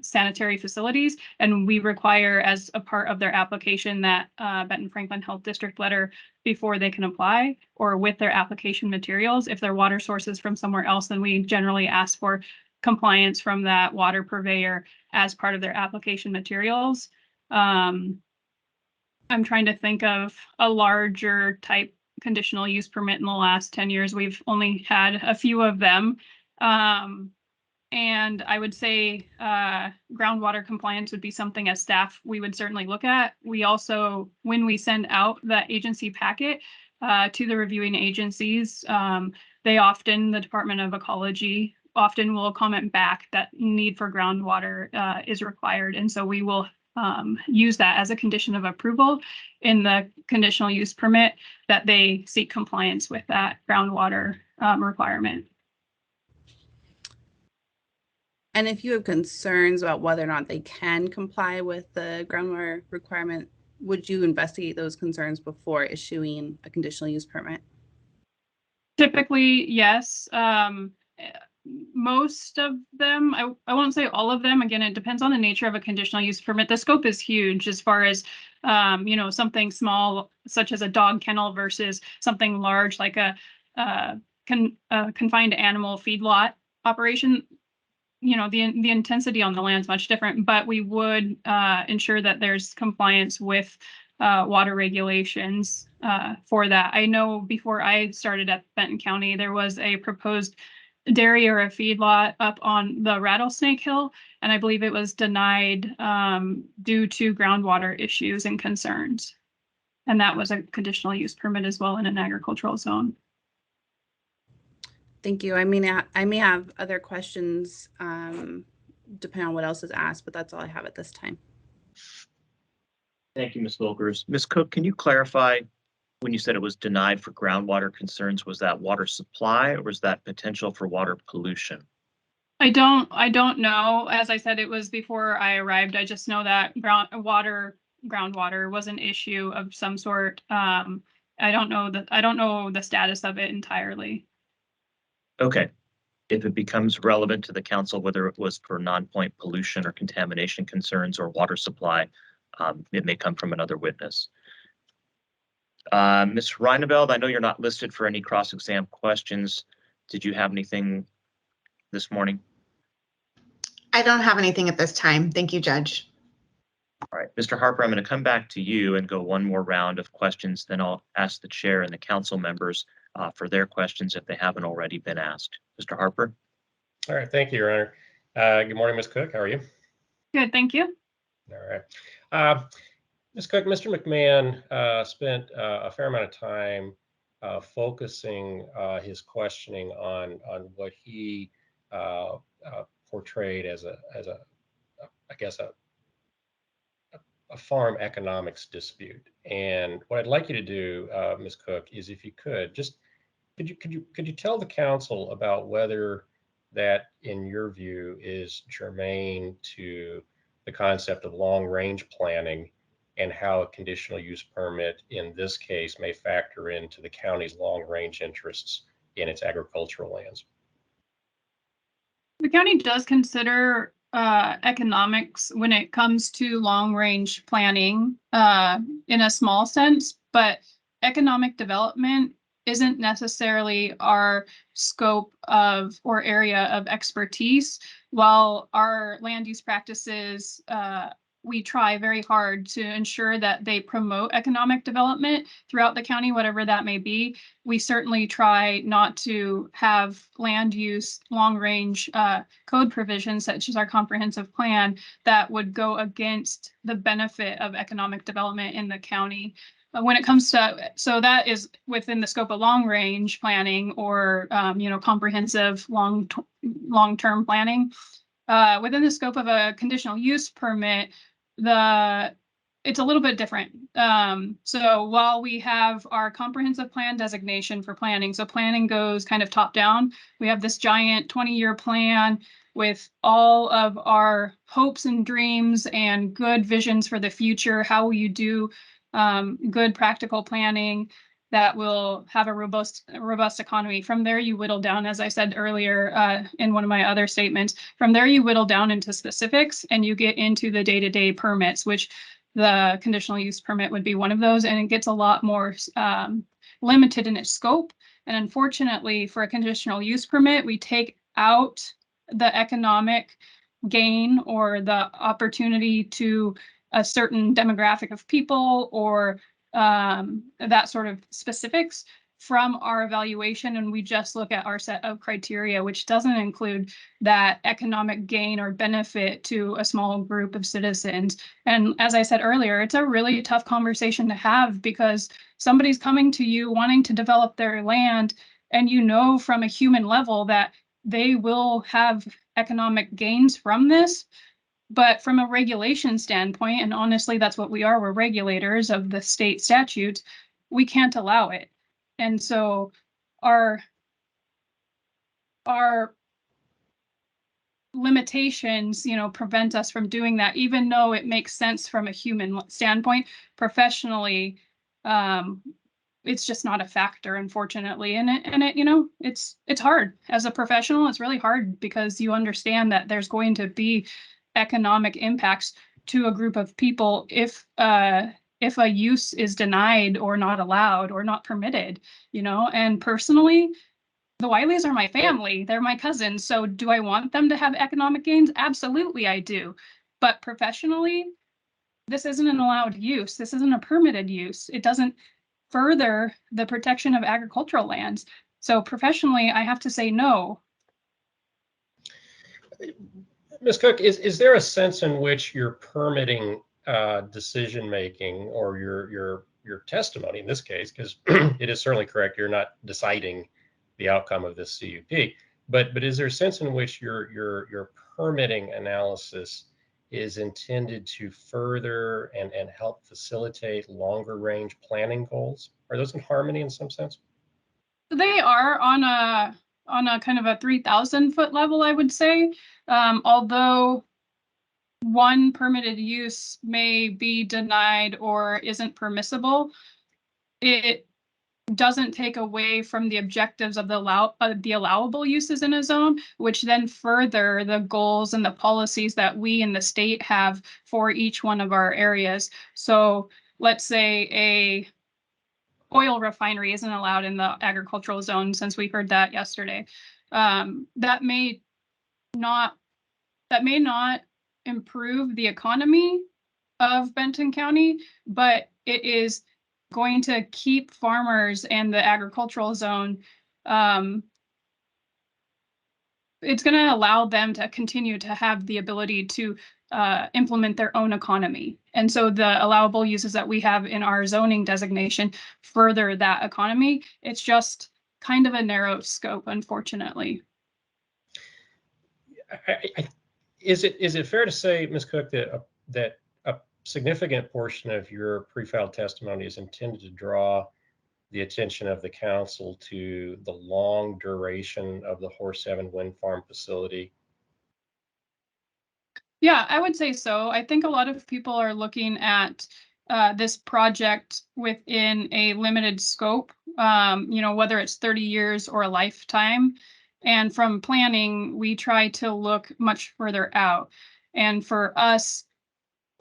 sanitary facilities. And we require as a part of their application that Benton Franklin Health District letter before they can apply, or with their application materials. If their water source is from somewhere else, then we generally ask for compliance from that water purveyor as part of their application materials. I'm trying to think of a larger type conditional use permit in the last 10 years. We've only had a few of them. And I would say groundwater compliance would be something as staff we would certainly look at. We also, when we send out the agency packet to the reviewing agencies, they often, the Department of Ecology often will comment back that need for groundwater is required. And so we will use that as a condition of approval in the conditional use permit that they seek compliance with that groundwater requirement. And if you have concerns about whether or not they can comply with the groundwater requirement, would you investigate those concerns before issuing a conditional use permit? Typically, yes. Most of them, I won't say all of them. Again, it depends on the nature of a conditional use permit. The scope is huge as far as, something small such as a dog kennel versus something large like a confined animal feedlot operation. The intensity on the land is much different, but we would ensure that there's compliance with water regulations for that. I know before I started at Benton County, there was a proposed dairy or a feedlot up on the Rattlesnake Hill, and I believe it was denied due to groundwater issues and concerns. And that was a conditional use permit as well in an agricultural zone. Thank you. I may have other questions depending on what else is asked, but that's all I have at this time. Thank you, Ms. Volkers. Ms. Cook, can you clarify when you said it was denied for groundwater concerns, was that water supply or was that potential for water pollution? I don't know. As I said, it was before I arrived. I just know that groundwater was an issue of some sort. I don't know the status of it entirely. Okay. If it becomes relevant to the council, whether it was for non-point pollution or contamination concerns or water supply, it may come from another witness. Ms. Reineveld, I know you're not listed for any cross-exam questions. Did you have anything this morning? I don't have anything at this time. Thank you, Judge. All right, Mr. Harper, I'm going to come back to you and go one more round of questions. Then I'll ask the chair and the council members for their questions if they haven't already been asked. Mr. Harper? All right, thank you, Your Honor. Good morning, Ms. Cook. How are you? Good, thank you. All right. Ms. Cook, Mr. McMahon spent a fair amount of time focusing his questioning on what he portrayed as I guess a farm economics dispute. And what I'd like you to do, Ms. Cook, is if you could just could you tell the council about whether that, in your view, is germane to the concept of long-range planning and how a conditional use permit in this case may factor into the county's long-range interests in its agricultural lands? The county does consider economics when it comes to long-range planning in a small sense, but economic development isn't necessarily our scope of or area of expertise. While our land use practices we try very hard to ensure that they promote economic development throughout the county, whatever that may be. We certainly try not to have land use long-range code provisions such as our comprehensive plan that would go against the benefit of economic development in the county. When it comes to, so that is within the scope of long-range planning or, comprehensive long-term planning. Within the scope of a conditional use permit, it's a little bit different. So while we have our comprehensive plan designation for planning, so planning goes kind of top down, we have this giant 20-year plan with all of our hopes and dreams and good visions for the future. How will you do good practical planning that will have a robust economy? From there, you whittle down, as I said earlier in one of my other statements, from there you whittle down into specifics and you get into the day-to-day permits, which the conditional use permit would be one of those, and it gets a lot more limited in its scope. And unfortunately, for a conditional use permit, we take out the economic gain or the opportunity to a certain demographic of people or that sort of specifics from our evaluation, and we just look at our set of criteria, which doesn't include that economic gain or benefit to a small group of citizens. And as I said earlier, it's a really tough conversation to have because somebody's coming to you wanting to develop their land, and you know from a human level that they will have economic gains from this. But from a regulation standpoint, and honestly, that's what we are, we're regulators of the state statutes, we can't allow it. And so our limitations, prevent us from doing that, even though it makes sense from a human standpoint. Professionally, it's just not a factor, unfortunately. And it's hard as a professional. It's really hard because you understand that there's going to be economic impacts to a group of people if a use is denied or not allowed or not permitted, and personally, the Wileys are my family. They're my cousins. So do I want them to have economic gains? Absolutely, I do. But professionally, this isn't an allowed use. This isn't a permitted use. It doesn't further the protection of agricultural lands. So professionally, I have to say no. Ms. Cook, is there a sense in which your permitting decision-making or your testimony in this case, because it is certainly correct, you're not deciding the outcome of this CUP, but is there a sense in which your permitting analysis is intended to further and help facilitate longer range planning goals? Are those in harmony in some sense? They are on a kind of a 3,000 foot level, I would say. Although one permitted use may be denied or isn't permissible, it doesn't take away from the objectives of the allowable uses in a zone, which then further the goals and the policies that we in the state have for each one of our areas. So let's say a oil refinery isn't allowed in the agricultural zone, since we heard that yesterday. That may not improve the economy of Benton County, but it is going to keep farmers and the agricultural zone. It's going to allow them to continue to have the ability to implement their own economy. And so the allowable uses that we have in our zoning designation further that economy. It's just kind of a narrow scope, unfortunately. Is it fair to say, Ms. Cook, that a significant portion of your pre-filed testimony is intended to draw the attention of the council to the long duration of the Horse Heaven Wind Farm facility? Yeah, I would say so. I think a lot of people are looking at this project within a limited scope, whether it's 30 years or a lifetime. And from planning, we try to look much further out. And for us,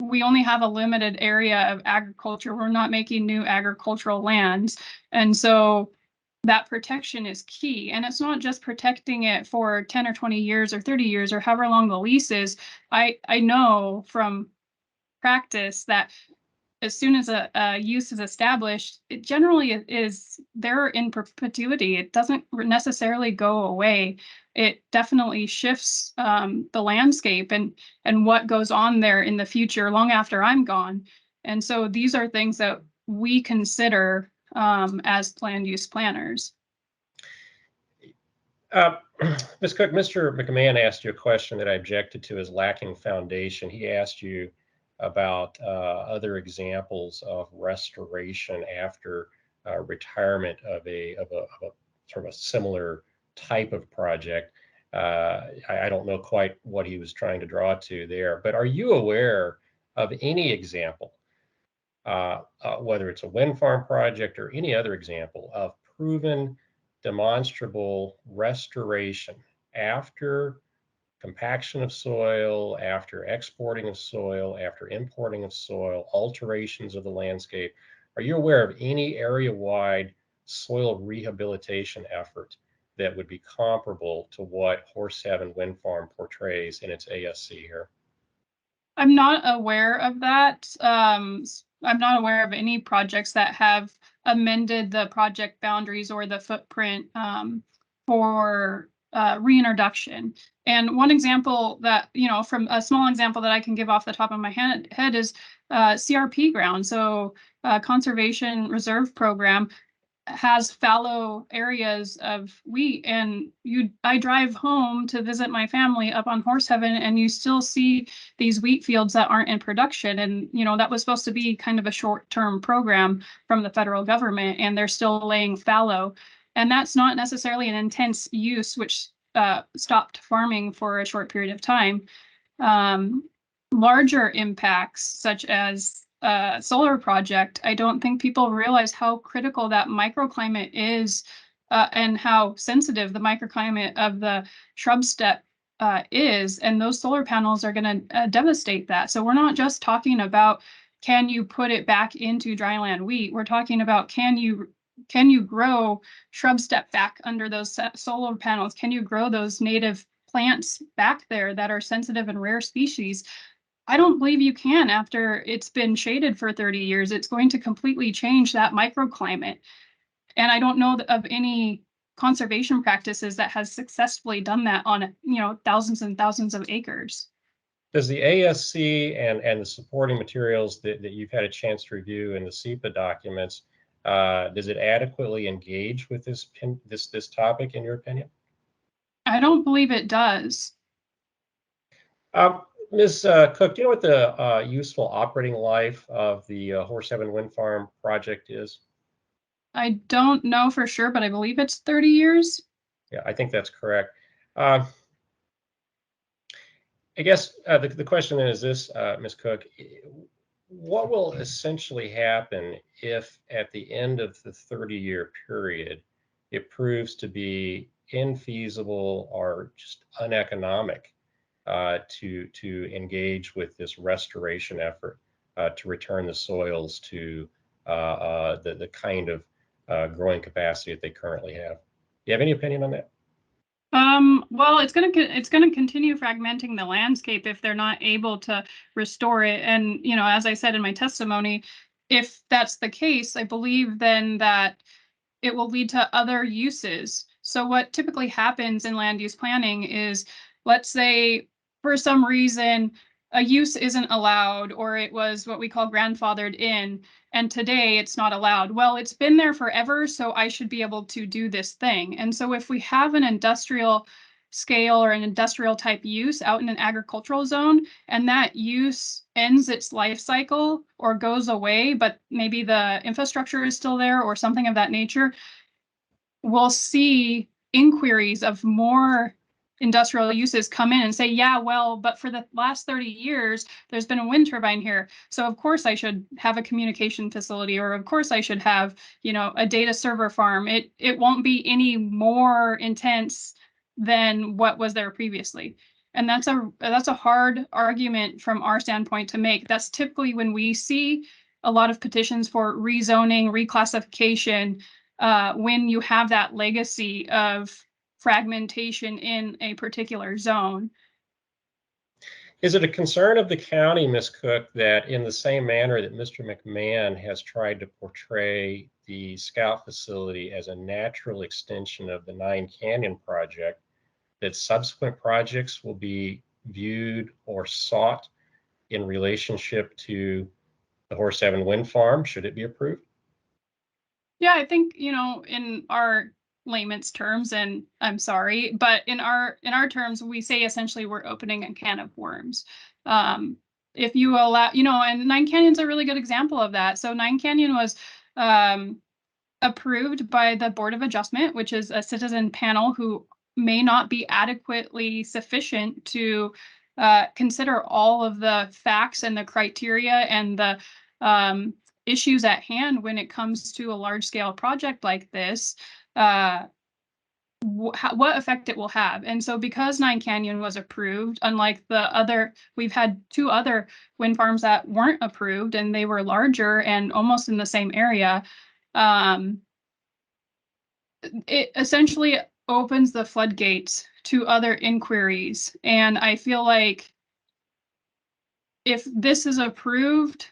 we only have a limited area of agriculture. We're not making new agricultural lands. And so that protection is key. And it's not just protecting it for 10 or 20 years or 30 years or however long the lease is. I know from practice that as soon as a use is established, it generally is there in perpetuity. It doesn't necessarily go away. It definitely shifts the landscape and what goes on there in the future, long after I'm gone. And so these are things that we consider as land use planners. Ms. Cook, Mr. McMahon asked you a question that I objected to as lacking foundation. He asked you about other examples of restoration after retirement of a sort of a similar type of project. I don't know quite what he was trying to draw to there, but are you aware of any example, whether it's a wind farm project or any other example, of proven demonstrable restoration after compaction of soil, after exporting of soil, after importing of soil, alterations of the landscape? Are you aware of any area-wide soil rehabilitation effort that would be comparable to what Horse Heaven Wind Farm portrays in its ASC here? I'm not aware of that. I'm not aware of any projects that have amended the project boundaries or the footprint for reintroduction. And one example that, from a small example that I can give off the top of my head is CRP ground. So Conservation Reserve Program has fallow areas of wheat, and I drive home to visit my family up on Horse Heaven, and you still see these wheat fields that aren't in production. And that was supposed to be kind of a short-term program from the federal government, and they're still laying fallow. And that's not necessarily an intense use, which stopped farming for a short period of time. Larger impacts, such as solar project, I don't think people realize how critical that microclimate is and how sensitive the microclimate of the shrub steppe is. And those solar panels are going to devastate that. So we're not just talking about, can you put it back into dryland wheat? We're talking about, can you grow shrub steppe back under those solar panels? Can you grow those native plants back there that are sensitive and rare species? I don't believe you can after it's been shaded for 30 years. It's going to completely change that microclimate. And I don't know of any conservation practices that has successfully done that on, thousands and thousands of acres. Does the ASC and the supporting materials that you've had a chance to review in the SEPA documents, does it adequately engage with this topic, in your opinion? I don't believe it does. Ms. Cook, do you know what the useful operating life of the Horse Heaven Wind Farm project is? I don't know for sure, but I believe it's 30 years. Yeah, I think that's correct. I guess the question then is this, Ms. Cook: what will essentially happen if at the end of the 30-year period it proves to be infeasible or just uneconomic to engage with this restoration effort to return the soils to the kind of growing capacity that they currently have? Do you have any opinion on that? Well, it's going to continue fragmenting the landscape if they're not able to restore it. And, as I said in my testimony, if that's the case, I believe then that it will lead to other uses. So what typically happens in land use planning is, let's say for some reason a use isn't allowed, or it was what we call grandfathered in, and today it's not allowed. Well, it's been there forever, so I should be able to do this thing. And so if we have an industrial scale or an industrial type use out in an agricultural zone, and that use ends its life cycle or goes away, but maybe the infrastructure is still there or something of that nature, we'll see inquiries of more industrial uses come in and say, yeah, well, but for the last 30 years, there's been a wind turbine here. So of course I should have a communication facility, or of course I should have, a data server farm. It won't be any more intense than what was there previously. And that's a hard argument from our standpoint to make. That's typically when we see a lot of petitions for rezoning, reclassification, when you have that legacy of fragmentation in a particular zone. Is it a concern of the county, Ms. Cook, that in the same manner that Mr. McMahon has tried to portray the Scout facility as a natural extension of the Nine Canyon project, that subsequent projects will be viewed or sought in relationship to the Horse Heaven Wind Farm, should it be approved? Yeah, I think, in our layman's terms, and I'm sorry, but in our terms, we say essentially we're opening a can of worms. If you allow, and Nine Canyon's a really good example of that. So Nine Canyon was approved by the Board of Adjustment, which is a citizen panel who may not be adequately sufficient to consider all of the facts and the criteria and the issues at hand when it comes to a large scale project like this, what effect it will have. And so because Nine Canyon was approved, unlike we've had 2 other wind farms that weren't approved and they were larger and almost in the same area, it essentially opens the floodgates to other inquiries. And I feel like if this is approved,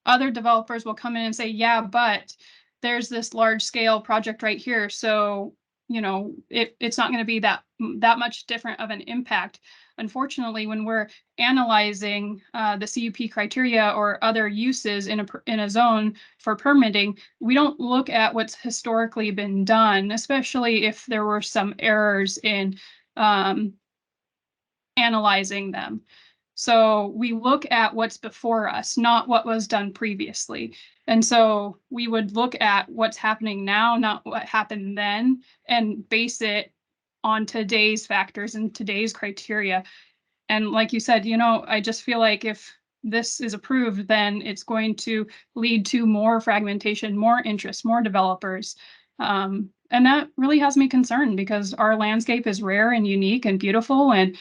other developers will come in and say, yeah, but there's this large scale project right here. So, it's not going to be that much different of an impact. Unfortunately, when we're analyzing the CUP criteria or other uses in a zone for permitting, we don't look at what's historically been done, especially if there were some errors in analyzing them. So we look at what's before us, not what was done previously. And so we would look at what's happening now, not what happened then, and base it on today's factors and today's criteria. And like you said, I just feel like if this is approved, then it's going to lead to more fragmentation, more interest, more developers. And that really has me concerned because our landscape is rare and unique and beautiful. And,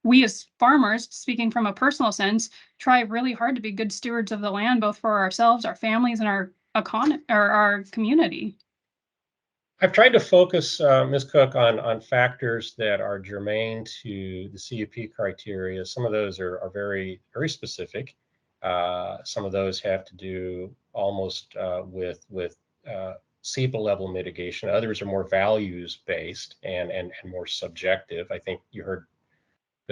we as farmers, speaking from a personal sense, try really hard to be good stewards of the land, both for ourselves, our families, and our our community. I've tried to focus, Ms. Cook, on factors that are germane to the CUP criteria. Some of those are very, very specific. Some of those have to do almost with SEPA level mitigation. Others are more values based and more subjective. I think you heard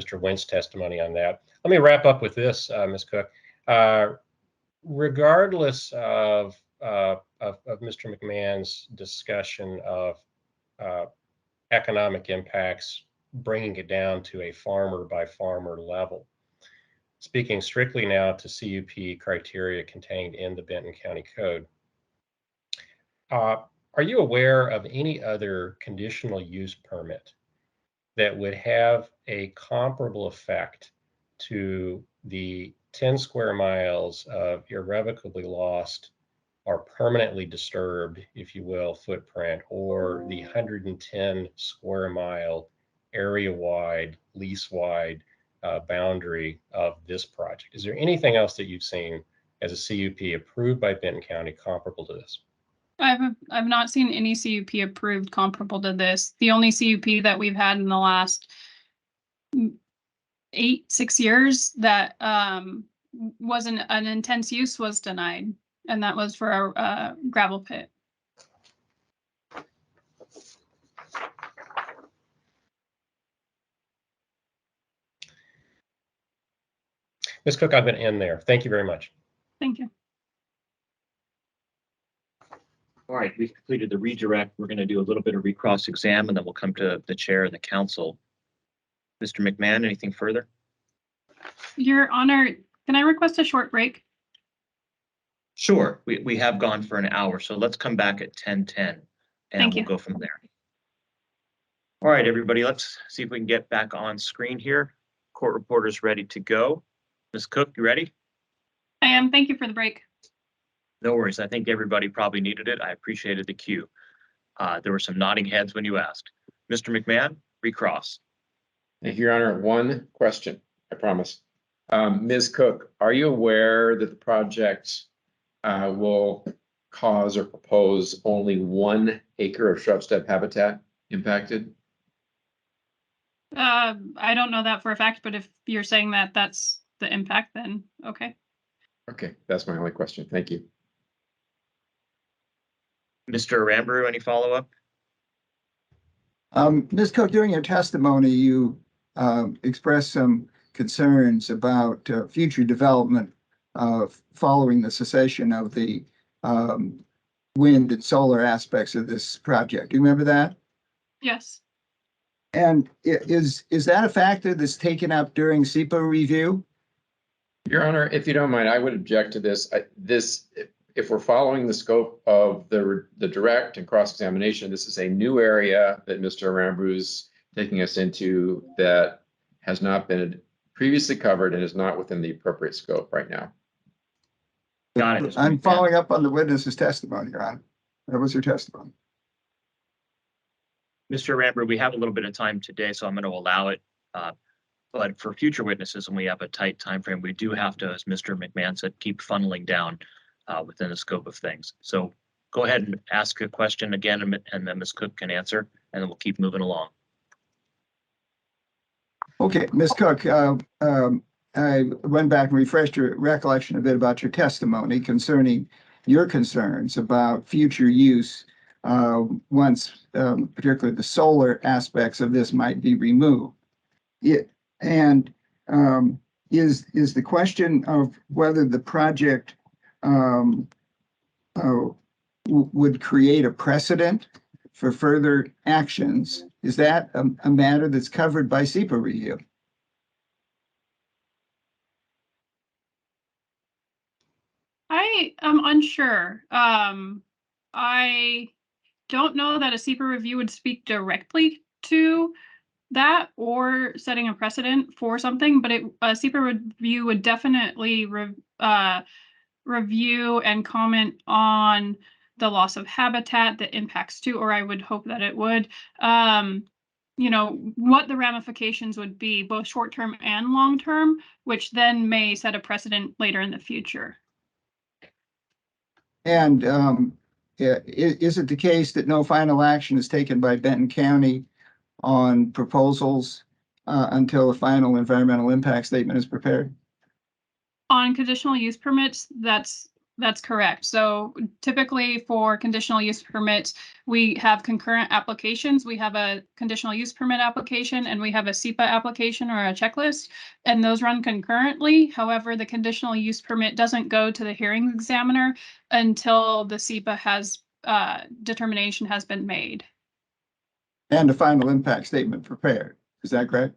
Mr. Went's testimony on that. Let me wrap up with this, Ms. Cook. Regardless of Mr. McMahon's discussion of economic impacts, bringing it down to a farmer by farmer level. Speaking strictly now to CUP criteria contained in the Benton County Code, are you aware of any other conditional use permit that would have a comparable effect to the 10 square miles of irrevocably lost or permanently disturbed, if you will, footprint, or the 110 square mile area-wide, lease-wide boundary of this project? Is there anything else that you've seen as a CUP approved by Benton County comparable to this? I've not seen any CUP approved comparable to this. The only CUP that we've had in the last 6 years that wasn't an intense use was denied, and that was for a gravel pit. Ms. Cook, I'm going to end there. Thank you very much. Thank you. All right, we've completed the redirect. We're going to do a little bit of recross exam and then we'll come to the chair and the council. Mr. McMahon, anything further? Your Honor, can I request a short break? Sure, we have gone for an hour, so let's come back at 10:10 and we'll go from there. All right, everybody, let's see if we can get back on screen here. Court reporter's ready to go. Ms. Cook, you ready? I am. Thank you for the break. No worries. I think everybody probably needed it. I appreciated the cue. There were some nodding heads when you asked. Mr. McMahon, recross. Thank you, Your Honor. One question, I promise. Ms. Cook, are you aware that the project will cause or propose only 1 acre of shrub steppe habitat impacted? I don't know that for a fact, but if you're saying that that's the impact, then okay. Okay, that's my only question. Thank you. Mr. Rambrew, any follow-up? Ms. Cook, during your testimony, you expressed some concerns about future development following the cessation of the wind and solar aspects of this project. Do you remember that? Yes. And is that a factor that's taken up during SEPA review? Your Honor, if you don't mind, I would object to this. If we're following the scope of the direct and cross-examination, this is a new area that Mr. Rambrew's taking us into that has not been previously covered and is not within the appropriate scope right now. Got it. I'm following up on the witness's testimony, Your Honor. That was your testimony. Mr. Rambrew, we have a little bit of time today, so I'm going to allow it. But for future witnesses, and we have a tight time frame, we do have to, as Mr. McMahon said, keep funneling down within the scope of things. So go ahead and ask a question again, and then Ms. Cook can answer, and then we'll keep moving along. Okay, Ms. Cook, I went back and refreshed your recollection a bit about your testimony concerning your concerns about future use once particularly the solar aspects of this might be removed. And is the question of whether the project would create a precedent for further actions, is that a matter that's covered by SEPA review? I am unsure. I don't know that a SEPA review would speak directly to that or setting a precedent for something, but a SEPA review would definitely review and comment on the loss of habitat, the impacts to, or I would hope that it would, what the ramifications would be, both short-term and long-term, which then may set a precedent later in the future. And is it the case that no final action is taken by Benton County on proposals until a final environmental impact statement is prepared? On conditional use permits, that's correct. So typically for conditional use permits, we have concurrent applications. We have a conditional use permit application and we have a SEPA application or a checklist, and those run concurrently. However, the conditional use permit doesn't go to the hearing examiner until the SEPA has determination has been made. And a final impact statement prepared. Is that correct?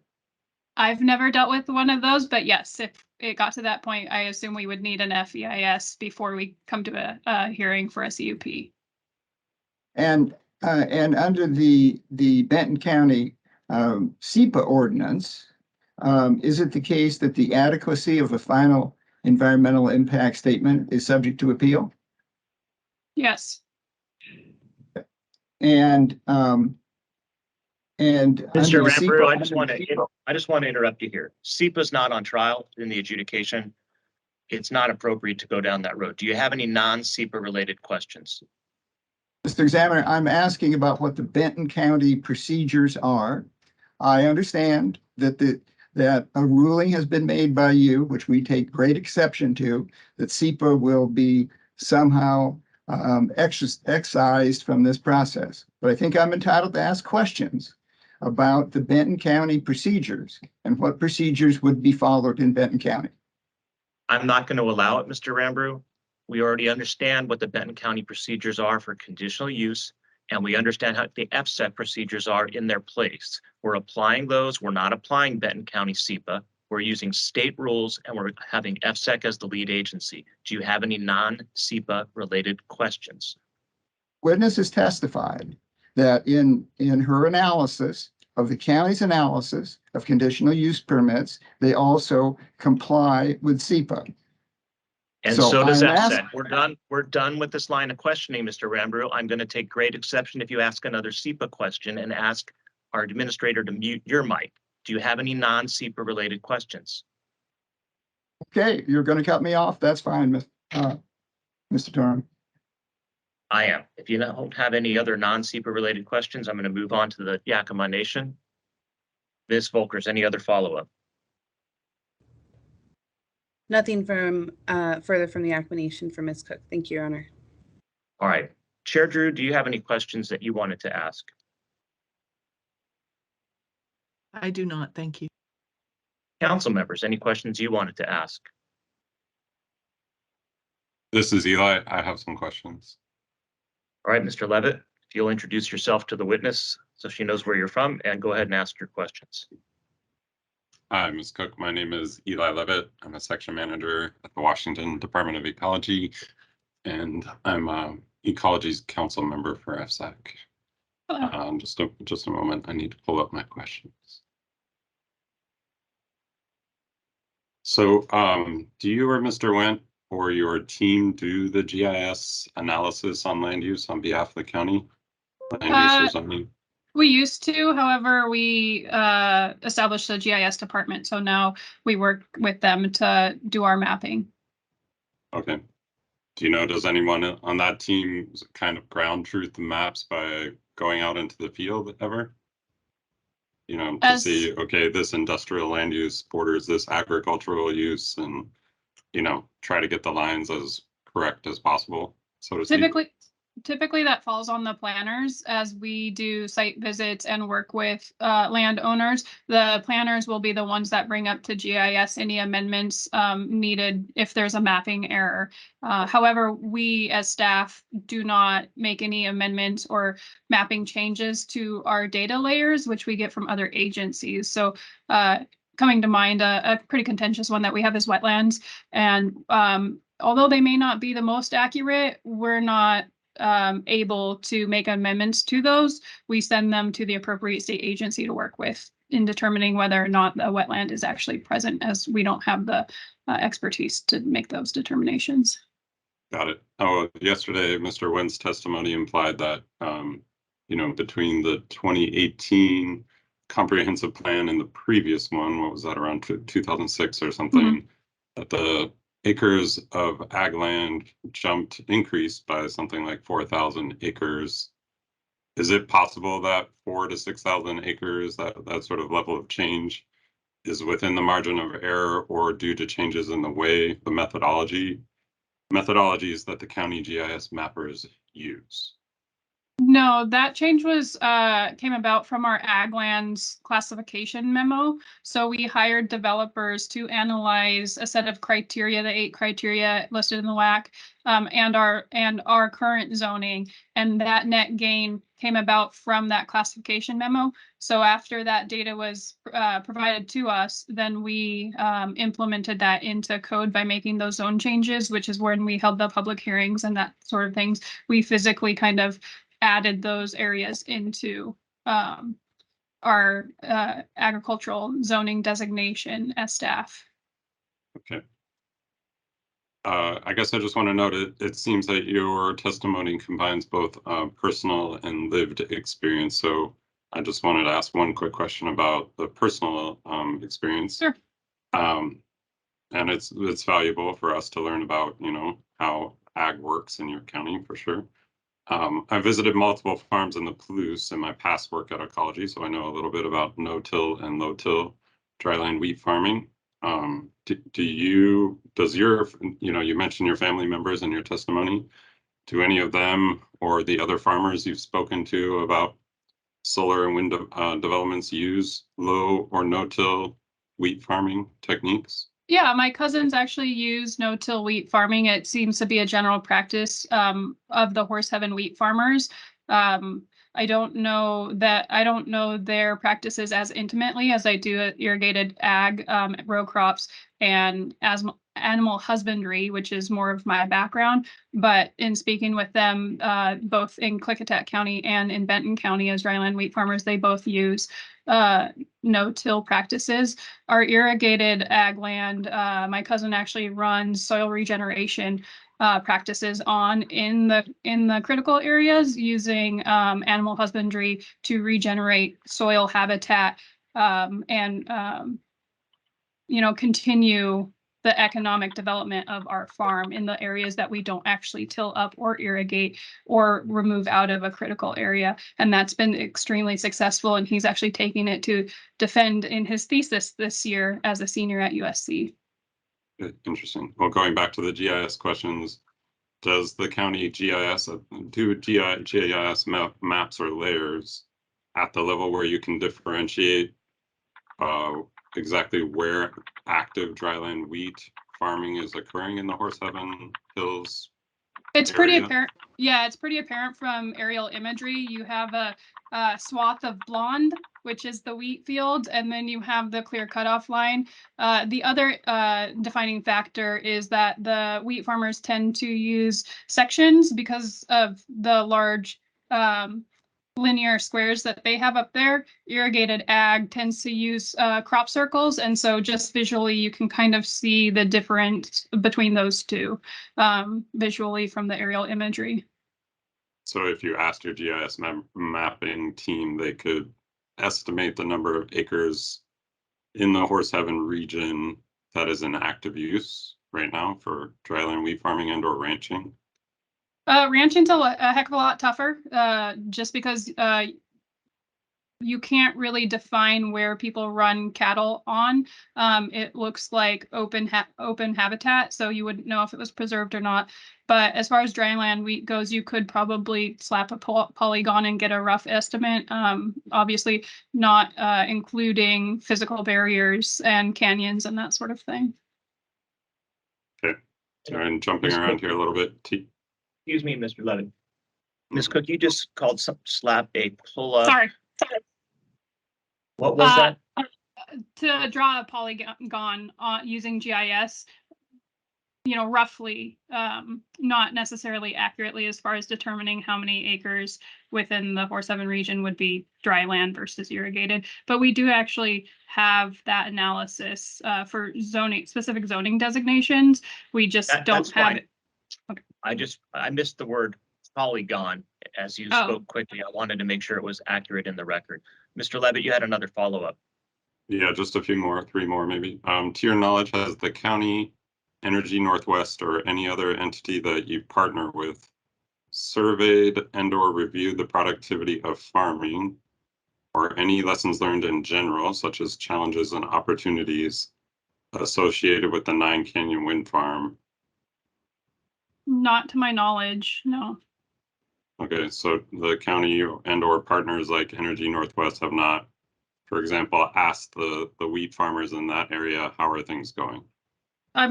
I've never dealt with one of those, but yes, if it got to that point, I assume we would need an FEIS before we come to a hearing for a CUP. And under the Benton County SEPA ordinance, is it the case that the adequacy of a final environmental impact statement is subject to appeal? Yes. And Mr. under the Rambrew, SEPA, I just want to interrupt you here. SEPA is not on trial in the adjudication. It's not appropriate to go down that road. Do you have any non-SEPA related questions? Mr. Examiner, I'm asking about what the Benton County procedures are. I understand that that a ruling has been made by you, which we take great exception to, that SEPA will be somehow excised from this process. But I think I'm entitled to ask questions about the Benton County procedures and what procedures would be followed in Benton County. I'm not going to allow it, Mr. Rambrew. We already understand what the Benton County procedures are for conditional use, and we understand how the FSEC procedures are in their place. We're applying those. We're not applying Benton County SEPA. We're using state rules, and we're having FSEC as the lead agency. Do you have any non-SEPA related questions? Witness has testified that in her analysis of the county's analysis of conditional use permits, they also comply with SEPA. And so does FSEC. We're done with this line of questioning, Mr. Rambrew. I'm going to take great exception if you ask another SEPA question and ask our administrator to mute your mic. Do you have any non-SEPA related questions? Okay, you're going to cut me off. That's fine, Mr. Durham. I am. If you don't have any other non-SEPA related questions, I'm going to move on to the Yakima Nation. Ms. Volkers, any other follow-up? Nothing from further from the Yakima Nation for Ms. Cook. Thank you, Your Honor. All right. Chair Drew, do you have any questions that you wanted to ask? I do not, thank you. Council members, any questions you wanted to ask? This is Eli. I have some questions. All right, Mr. Levitt, if you'll introduce yourself to the witness so she knows where you're from, and go ahead and ask your questions. Hi, Ms. Cook. My name is Eli Levitt. I'm a section manager at the Washington Department of Ecology, and I'm Ecology's council member for FSAC. Hello. Just a moment. I need to pull up my questions. So, do you or Mr. Wendt or your team do the GIS analysis on land use on behalf of the county? Land use or zoning? We used to, however, we established a GIS department, so now we work with them to do our mapping. Okay. Do you know, does anyone on that team kind of ground truth the maps by going out into the field ever? You know, to see, okay, this industrial land use borders this agricultural use, and, you know, try to get the lines as correct as possible, so to speak. Typically that falls on the planners as we do site visits and work with landowners. The planners will be the ones that bring up to GIS any amendments needed if there's a mapping error. However, we as staff do not make any amendments or mapping changes to our data layers, which we get from other agencies. So coming to mind, a pretty contentious one that we have is wetlands. And although they may not be the most accurate, we're not able to make amendments to those. We send them to the appropriate state agency to work with in determining whether or not the wetland is actually present, as we don't have the expertise to make those determinations. Got it. Oh, yesterday, Mr. Wendt's testimony implied that, you know, between the 2018 comprehensive plan and the previous one, what was that, around 2006 or something, that the acres of ag land increased by something like 4,000 acres. Is it possible that 4,000 to 6,000 acres, that sort of level of change, is within the margin of error or due to changes in the way the methodologies that the county GIS mappers use? No, that change was came about from our ag lands classification memo. So we hired developers to analyze a set of criteria, the 8 criteria listed in the WAC, and our current zoning, and that net gain came about from that classification memo. So after that data was provided to us, then we implemented that into code by making those zone changes, which is when we held the public hearings and that sort of things. We physically kind of added those areas into our agricultural zoning designation as staff. Okay. I guess I just want to note it seems that your testimony combines both personal and lived experience. So I just wanted to ask one quick question about the personal experience. Sure. And it's valuable for us to learn about, you know, how ag works in your county for sure. I visited multiple farms in the Palouse in my past work at Ecology, so I know a little bit about no-till and low-till dryland wheat farming. Does your, you know, you mentioned your family members in your testimony. Do any of them or the other farmers you've spoken to about solar and wind developments use low or no-till wheat farming techniques? Yeah, my cousins actually use no-till wheat farming. It seems to be a general practice of the Horse Heaven wheat farmers. I don't know their practices as intimately as I do irrigated ag, row crops, and as animal husbandry, which is more of my background. But in speaking with them, both in Klickitat County and in Benton County as dryland wheat farmers, they both use no-till practices. Our irrigated ag land, my cousin actually runs soil regeneration practices in the critical areas using animal husbandry to regenerate soil habitat and you know, continue the economic development of our farm in the areas that we don't actually till up or irrigate or remove out of a critical area. And that's been extremely successful. And he's actually taking it to defend in his thesis this year as a senior at USC. Interesting. Well, going back to the GIS questions, does the county GIS do GIS maps or layers at the level where you can differentiate exactly where active dryland wheat farming is occurring in the Horse Heaven Hills? It's pretty area? apparent. Yeah, it's pretty apparent from aerial imagery. You have a swath of blonde, which is the wheat field, and then you have the clear cutoff line. The other defining factor is that the wheat farmers tend to use sections because of the large linear squares that they have up there. Irrigated ag tends to use crop circles, and so just visually you can kind of see the difference between those two visually from the aerial imagery. So if you asked your GIS mapping team, they could estimate the number of acres in the Horse Heaven region that is in active use right now for dryland wheat farming and or ranching. Ranching's a heck of a lot tougher, just because you can't really define where people run cattle on. It looks like open habitat, so you wouldn't know if it was preserved or not. But as far as dryland wheat goes, you could probably slap a polygon and get a rough estimate. Obviously, not including physical barriers and canyons and that sort of thing. Okay, and jumping around here a little bit. Excuse me, Mr. Levin. Ms. Cook, you just called slap a pull-up. Sorry. What was that? To draw a polygon using GIS, roughly, not necessarily accurately as far as determining how many acres within the Horse Heaven region would be dry land versus irrigated. But we do actually have that analysis for specific zoning designations. We just don't have it. Okay. I missed the word polygon as you spoke quickly. I wanted to make sure it was accurate in the record. Mr. Levitt, you had another follow-up. Yeah, just a few more, 3 more maybe. To your knowledge, has the county, Energy Northwest, or any other entity that you partner with surveyed and or reviewed the productivity of farming or any lessons learned in general, such as challenges and opportunities associated with the Nine Canyon Wind Farm? Not to my knowledge, no. Okay, so the county and or partners like Energy Northwest have not, for example, asked the wheat farmers in that area, how are things going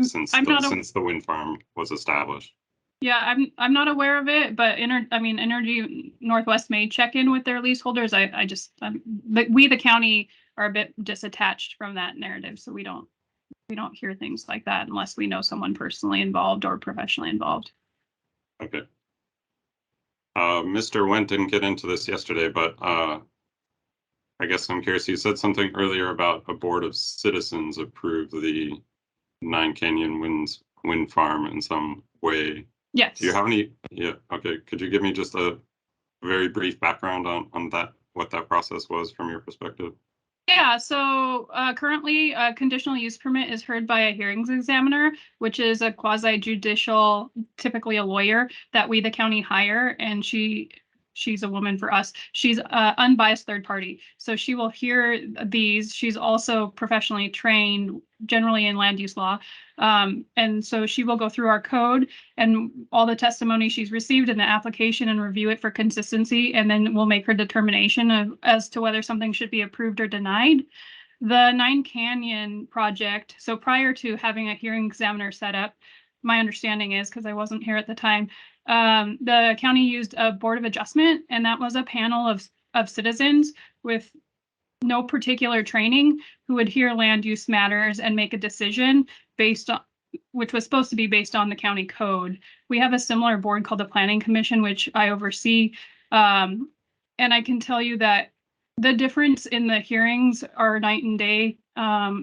since the wind farm was established? Yeah, I'm not aware of it, but Energy Northwest may check in with their leaseholders. We, the county, are a bit disattached from that narrative, so we don't hear things like that unless we know someone personally involved or professionally involved. Okay. Mr. Wendt didn't get into this yesterday, but I guess I'm curious. You said something earlier about a board of citizens approved the Nine Canyon wind farm in some way. Yes. Do you have any? Yeah. Okay. Could you give me just a very brief background on that, what that process was from your perspective? Yeah, so currently a conditional use permit is heard by a hearings examiner, which is a quasi-judicial, typically a lawyer that we, the county, hire, and she's a woman for us. She's unbiased third party. So she will hear these. She's also professionally trained generally in land use law. And so she will go through our code and all the testimony she's received in the application and review it for consistency. And then we'll make her determination as to whether something should be approved or denied. The Nine Canyon project, so prior to having a hearing examiner set up, my understanding is, because I wasn't here at the time, the county used a board of adjustment, and that was a panel of citizens with no particular training who would hear land use matters and make a decision based on, which was supposed to be based on the county code. We have a similar board called the Planning Commission, which I oversee. And I can tell you that the difference in the hearings are night and day,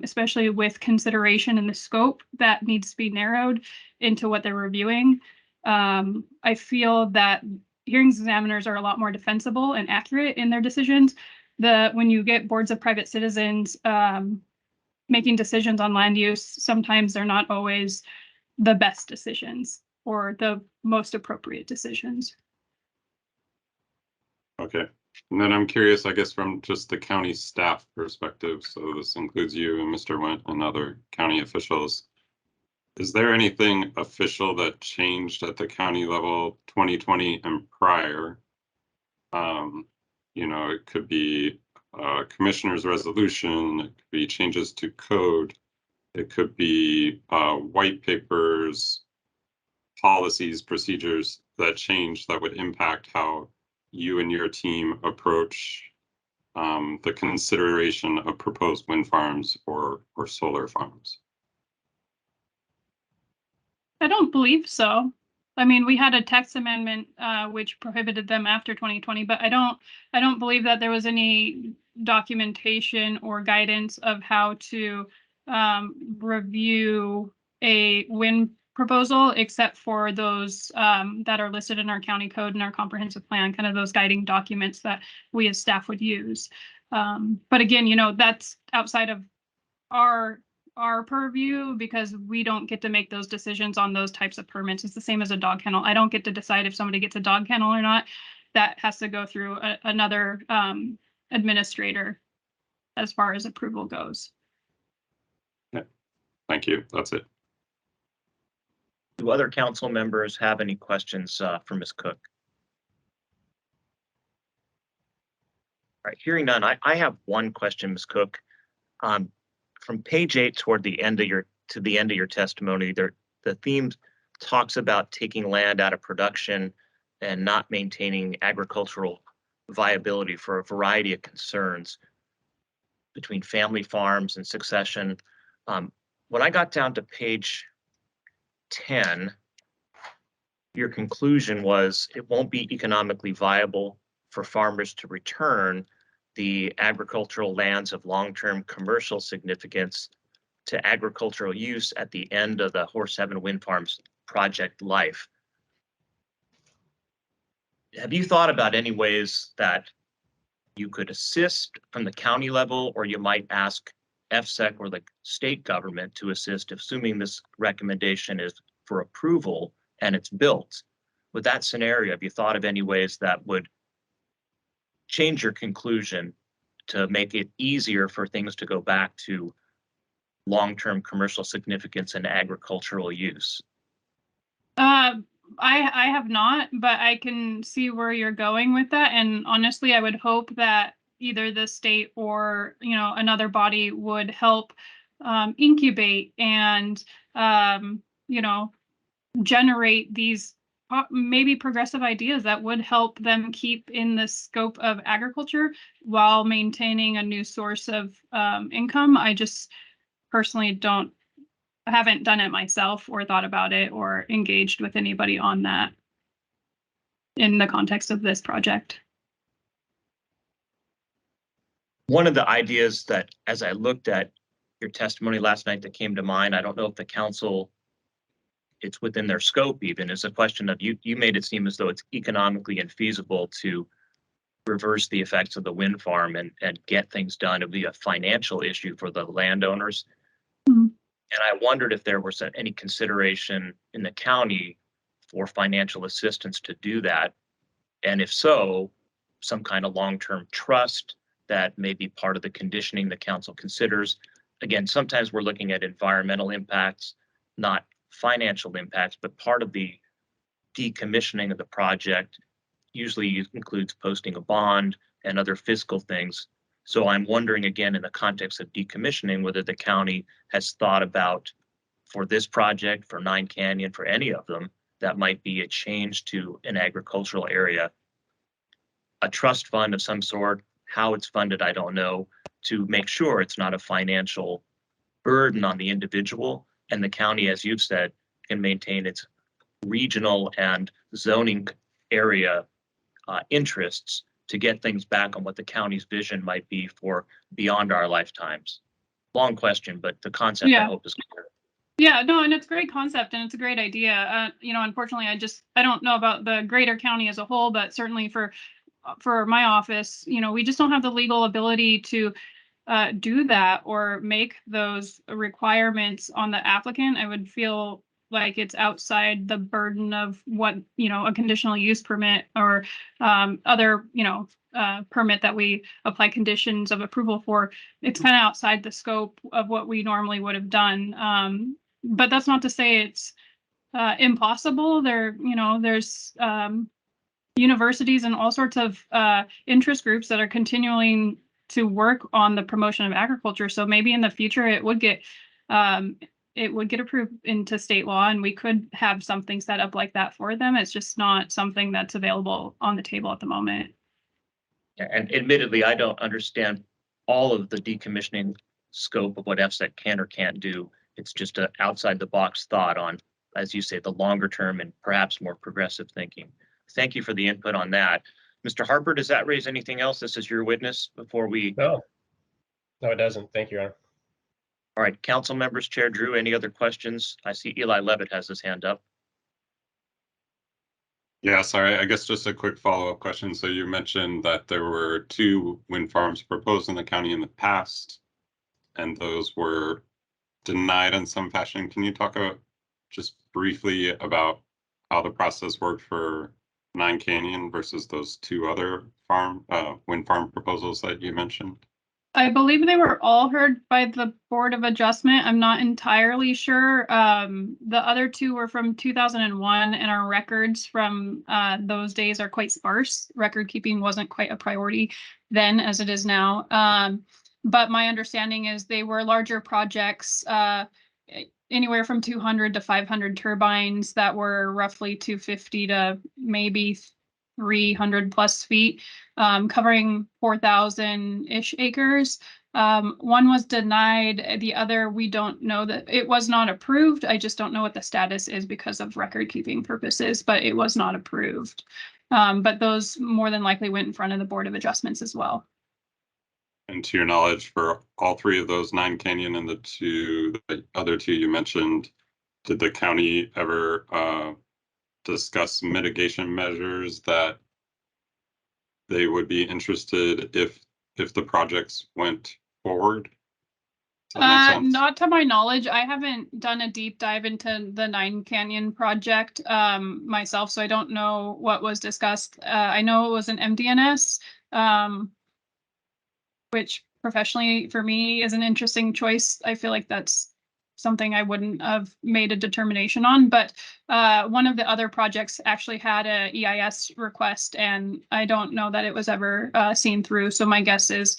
especially with consideration and the scope that needs to be narrowed into what they're reviewing. I feel that hearings examiners are a lot more defensible and accurate in their decisions. When you get boards of private citizens, making decisions on land use, sometimes they're not always the best decisions or the most appropriate decisions. Okay. And then I'm curious, I guess, from just the county staff perspective, so this includes you and Mr. Went and other county officials. Is there anything official that changed at the county level 2020 and prior? You know, it could be a commissioner's resolution, it could be changes to code, it could be white papers, policies, procedures that change that would impact how you and your team approach the consideration of proposed wind farms or solar farms? I don't believe so. I mean, we had a text amendment which prohibited them after 2020, but I don't believe that there was any documentation or guidance of how to review a wind proposal, except for those that are listed in our county code and our comprehensive plan, kind of those guiding documents that we as staff would use. But again, you know, that's outside of our purview because we don't get to make those decisions on those types of permits. It's the same as a dog kennel. I don't get to decide if somebody gets a dog kennel or not. That has to go through another administrator as far as approval goes. Yeah. Thank you. That's it. Do other council members have any questions for Ms. Cook? All right, hearing none, I have one question, Ms. Cook. From page 8 toward the end of your testimony, the theme talks about taking land out of production and not maintaining agricultural viability for a variety of concerns between family farms and succession. When I got down to page 10, your conclusion was it won't be economically viable for farmers to return the agricultural lands of long-term commercial significance to agricultural use at the end of the Horse Heaven Wind Farms project life. Have you thought about any ways that you could assist from the county level, or you might ask FSEC or the state government to assist, assuming this recommendation is for approval and it's built? With that scenario, have you thought of any ways that would change your conclusion to make it easier for things to go back to long-term commercial significance and agricultural use? I have not, but I can see where you're going with that. And honestly, I would hope that either the state or, you know, another body would help incubate and, you know, generate these maybe progressive ideas that would help them keep in the scope of agriculture while maintaining a new source of income. I just personally haven't done it myself or thought about it or engaged with anybody on that in the context of this project. One of the ideas that, as I looked at your testimony last night, that came to mind, I don't know if the council, it's within their scope even, is a question of you made it seem as though it's economically infeasible to reverse the effects of the wind farm and get things done. It would be a financial issue for the landowners. Mm-hmm. And I wondered if there was any consideration in the county for financial assistance to do that. And if so, some kind of long-term trust that may be part of the conditioning the council considers. Again, sometimes we're looking at environmental impacts, not financial impacts, but part of the decommissioning of the project usually includes posting a bond and other fiscal things. So I'm wondering, again, in the context of decommissioning, whether the county has thought about, for this project, for Nine Canyon, for any of them, that might be a change to an agricultural area, a trust fund of some sort. How it's funded, I don't know, to make sure it's not a financial burden on the individual, and the county, as you've said, can maintain its regional and zoning area interests to get things back on what the county's vision might be for beyond our lifetimes. Long question, but the concept, Yeah. I hope, is clear. Yeah, no, and it's a great concept and it's a great idea. You know, unfortunately, I don't know about the greater county as a whole, but certainly for my office, you know, we just don't have the legal ability to do that or make those requirements on the applicant, I would feel like it's outside the burden of what, a conditional use permit or other, permit that we apply conditions of approval for. It's kind of outside the scope of what we normally would have done. But that's not to say it's impossible. There's universities and all sorts of interest groups that are continuing to work on the promotion of agriculture. So maybe in the future it would get approved into state law, and we could have something set up like that for them. It's just not something that's available on the table at the moment. And admittedly, I don't understand all of the decommissioning scope of what FSEC can or can't do. It's just an outside the box thought on, as you say, the longer term and perhaps more progressive thinking. Thank you for the input on that. Mr. Harper, does that raise anything else? This is your witness before we. No, it doesn't. Thank you, Your Honor. All right, council members, Chair Drew, any other questions? I see Eli Levitt has his hand up. Yeah, sorry, I guess just a quick follow-up question. So you mentioned that there were 2 wind farms proposed in the county in the past, and those were denied in some fashion. Can you talk just briefly about how the process worked for Nine Canyon versus those 2 other wind farm proposals that you mentioned? I believe they were all heard by the Board of Adjustment. I'm not entirely sure. The other 2 were from 2001, and our records from those days are quite sparse. Record keeping wasn't quite a priority then as it is now. But my understanding is they were larger projects, anywhere from 200 to 500 turbines that were roughly 250 to maybe 300 plus feet, covering 4,000-ish acres. One was denied. The other, we don't know that it was not approved. I just don't know what the status is because of record keeping purposes, but it was not approved. But those more than likely went in front of the Board of Adjustments as well. And to your knowledge, for all 3 of those, Nine Canyon and the other 2 you mentioned, did the county ever discuss mitigation measures that they would be interested if the projects went forward? Not to my knowledge. I haven't done a deep dive into the Nine Canyon project myself, so I don't know what was discussed. I know it was an MDNS, which professionally for me is an interesting choice. I feel like that's something I wouldn't have made a determination on, but one of the other projects actually had a EIS request, and I don't know that it was ever seen through. So my guess is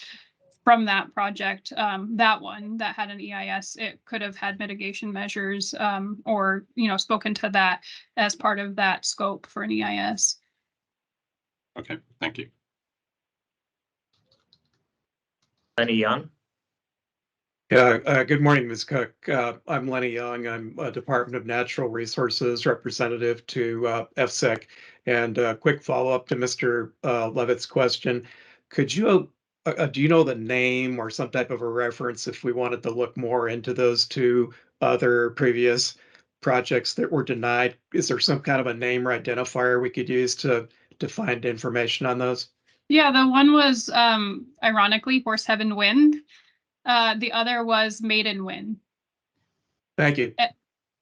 from that project, that one that had an EIS, it could have had mitigation measures or, spoken to that as part of that scope for an EIS. Okay, thank you. Lenny Young. Yeah, good morning, Ms. Cook. I'm Lenny Young. I'm a Department of Natural Resources representative to FSEC. And a quick follow-up to Mr. Levitt's question. Could you, do you know the name or some type of a reference if we wanted to look more into those 2 other previous projects that were denied? Is there some kind of a name or identifier we could use to find information on those? Yeah, the one was ironically Horse Heaven Wind. The other was Maiden Wind. Thank you.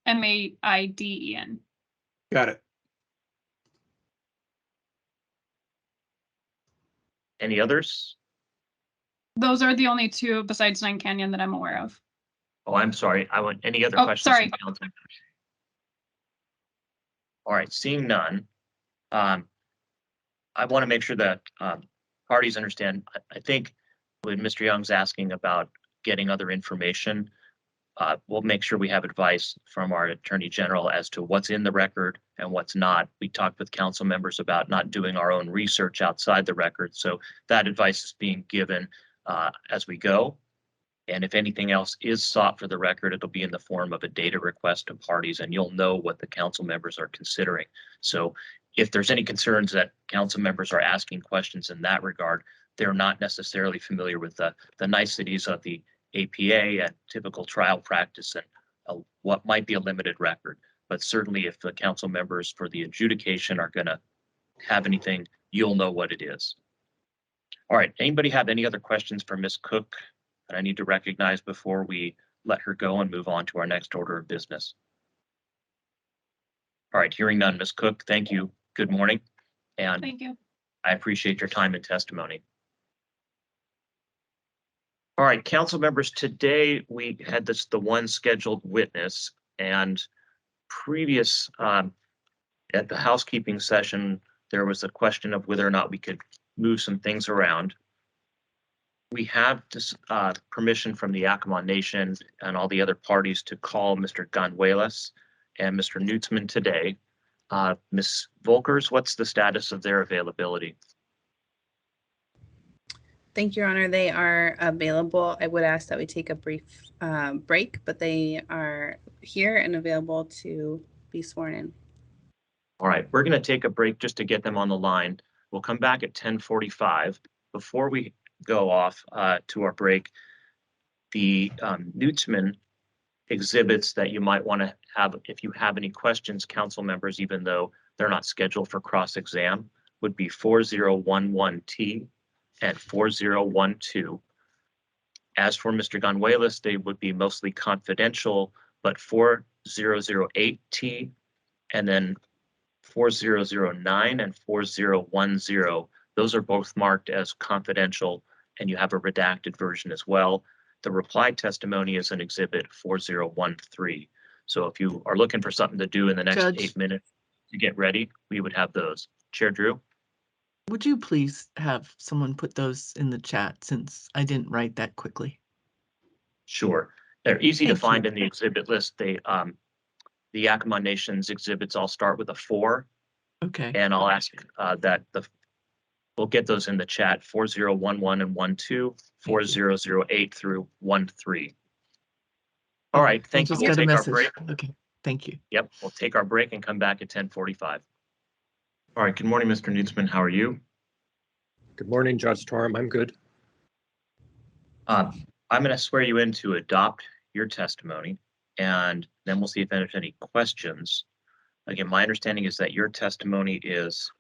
MAIDEN. Got it. Any others? Those are the only 2 besides Nine Canyon that I'm aware of. Oh, I'm sorry. I want any other Oh, questions? sorry. From council members? All right, seeing none. I want to make sure that parties understand. I think when Mr. Young's asking about getting other information, we'll make sure we have advice from our Attorney General as to what's in the record and what's not. We talked with council members about not doing our own research outside the record. So that advice is being given as we go. And if anything else is sought for the record, it'll be in the form of a data request to parties, and you'll know what the council members are considering. So if there's any concerns that council members are asking questions in that regard, they're not necessarily familiar with the niceties of the APA and typical trial practice and what might be a limited record. But certainly if the council members for the adjudication are going to have anything, you'll know what it is. All right, anybody have any other questions for Ms. Cook that I need to recognize before we let her go and move on to our next order of business? All right, hearing none, Ms. Cook, thank you. Good morning. And Thank you. I appreciate your time and testimony. All right, council members, today we had the one scheduled witness, and previous at the housekeeping session, there was a question of whether or not we could move some things around. We have this permission from the Yakama Nation and all the other parties to call Mr. Gonzalez and Mr. Nutzman today. Ms. Volkers, what's the status of their availability? Thank you, Your Honor. They are available. I would ask that we take a brief break, but they are here and available to be sworn in. All right, we're going to take a break just to get them on the line. We'll come back at 10:45. Before we go off to our break, the Nutzman exhibits that you might want to have, if you have any questions, council members, even though they're not scheduled for cross-exam, would be 4011T and 4012. As for Mr. Gonzalez, they would be mostly confidential, but 4008T and then 4009 and 4010, those are both marked as confidential, and you have a redacted version as well. The reply testimony is in exhibit 4013. So if you are looking for something to do in the next Judge. 8 minutes to get ready, we would have those. Chair Drew? Would you please have someone put those in the chat since I didn't write that quickly? Sure. They're easy to Thank find you. in the exhibit list. They, the Yakama Nation's exhibits all start with a 4, Okay. and I'll ask we'll get those in the chat, 4011 and 12, 4008 through 13. All right, thank you. Just We'll got a take our message. break. Okay, thank you. Yep, we'll take our break and come back at 10:45. All right, good morning, Mr. Nutzman. How are you? Good morning, Judge Torm. I'm good. I'm going to swear you in to adopt your testimony, and then we'll see if there's any questions. Again, my understanding is that your testimony is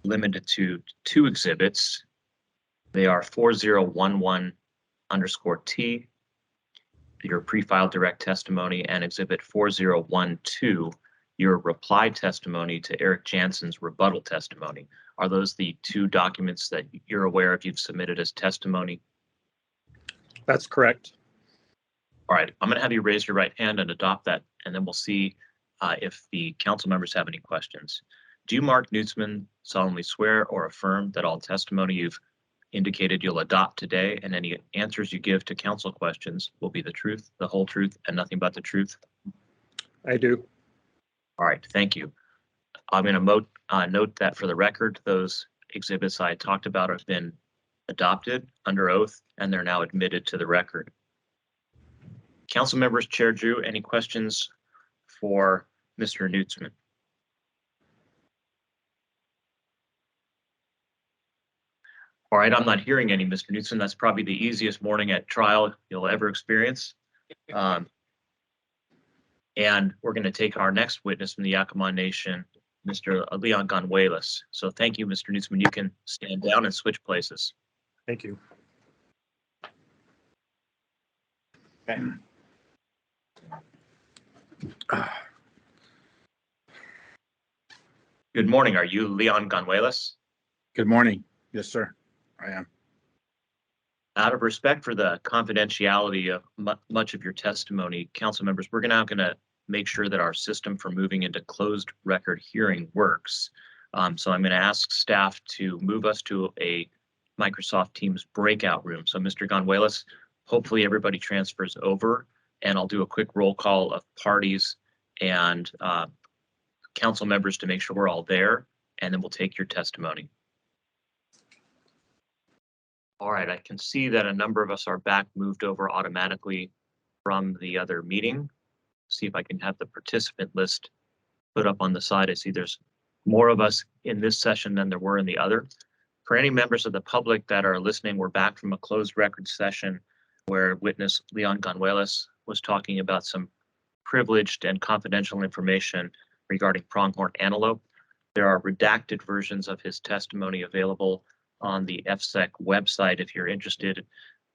limited to 2 exhibits. They are 4011_T, your pre-filed direct testimony, and exhibit 4012, your reply testimony to Eric Jansen's rebuttal testimony. Are those the 2 documents that you're aware of you've submitted as testimony? That's correct. All right, I'm going to have you raise your right hand and adopt that, and then we'll see if the council members have any questions. Do you, Mark Nutzman, solemnly swear or affirm that all testimony you've indicated you'll adopt today and any answers you give to council questions will be the truth, the whole truth, and nothing but the truth? I do. All right, thank you. I'm going to note that for the record, those exhibits I talked about have been adopted under oath, and they're now admitted to the record. Council members, Chair Drew, any questions for Mr. Nutzman? All right, I'm not hearing any, Mr. Nutzman. That's probably the easiest morning at trial you'll ever experience. And we're going to take our next witness from the Yakama Nation, Mr. Leon Gonzalez. So thank you, Mr. Nutzman. You can stand down and switch places. Thank you. Okay. Good morning. Are you Leon Gonzalez? Good morning. Yes, sir. I am. Out of respect for the confidentiality of much of your testimony, council members, we're now going to make sure that our system for moving into closed record hearing works. So I'm going to ask staff to move us to a Microsoft Teams breakout room. So Mr. Gonzalez, hopefully everybody transfers over, and I'll do a quick roll call of parties and council members to make sure we're all there, and then we'll take your testimony. All right, I can see that a number of us are back, moved over automatically from the other meeting. See if I can have the participant list put up on the side. I see there's more of us in this session than there were in the other. For any members of the public that are listening, we're back from a closed record session where witness Leon Gonzalez was talking about some privileged and confidential information regarding pronghorn antelope. There are redacted versions of his testimony available on the FSEC website if you're interested.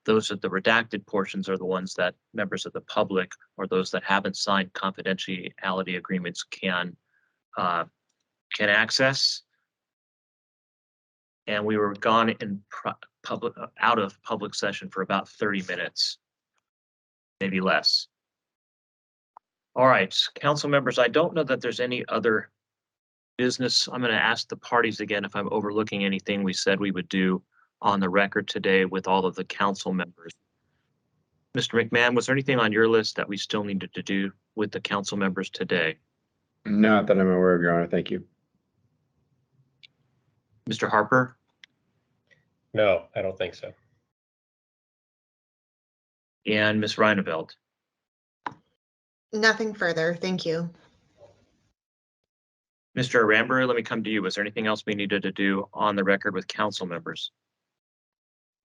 those are the redacted portions are the ones that members of the public or those that haven't signed confidentiality agreements can access. And we were gone in out of public session for about 30 minutes, maybe less. All right, council members, I don't know that there's any other business. I'm going to ask the parties again if I'm overlooking anything we said we would do on the record today with all of the council members. Mr. McMahon, was there anything on your list that we still needed to do with the council members today? Not that I'm aware of, Your Honor. Thank you. Mr. Harper? No, I don't think so. And Ms. Reineveld? Nothing further. Thank you. Mr. Aramber, let me come to you. Was there anything else we needed to do on the record with council members?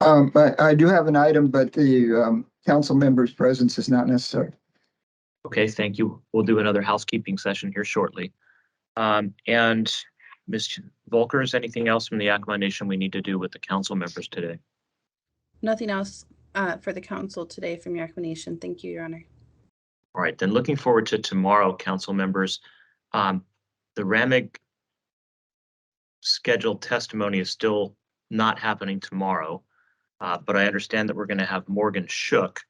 I do have an item, but the council member's presence is not necessary. Okay, thank you. We'll do another housekeeping session here shortly. And Ms. Volkers, anything else from the Yakima Nation we need to do with the council members today? Nothing else for the council today from Yakima Nation. Thank you, Your Honor. All right, then looking forward to tomorrow, council members. The RAMIG scheduled testimony is still not happening tomorrow, but I understand that we're going to have Morgan Shook.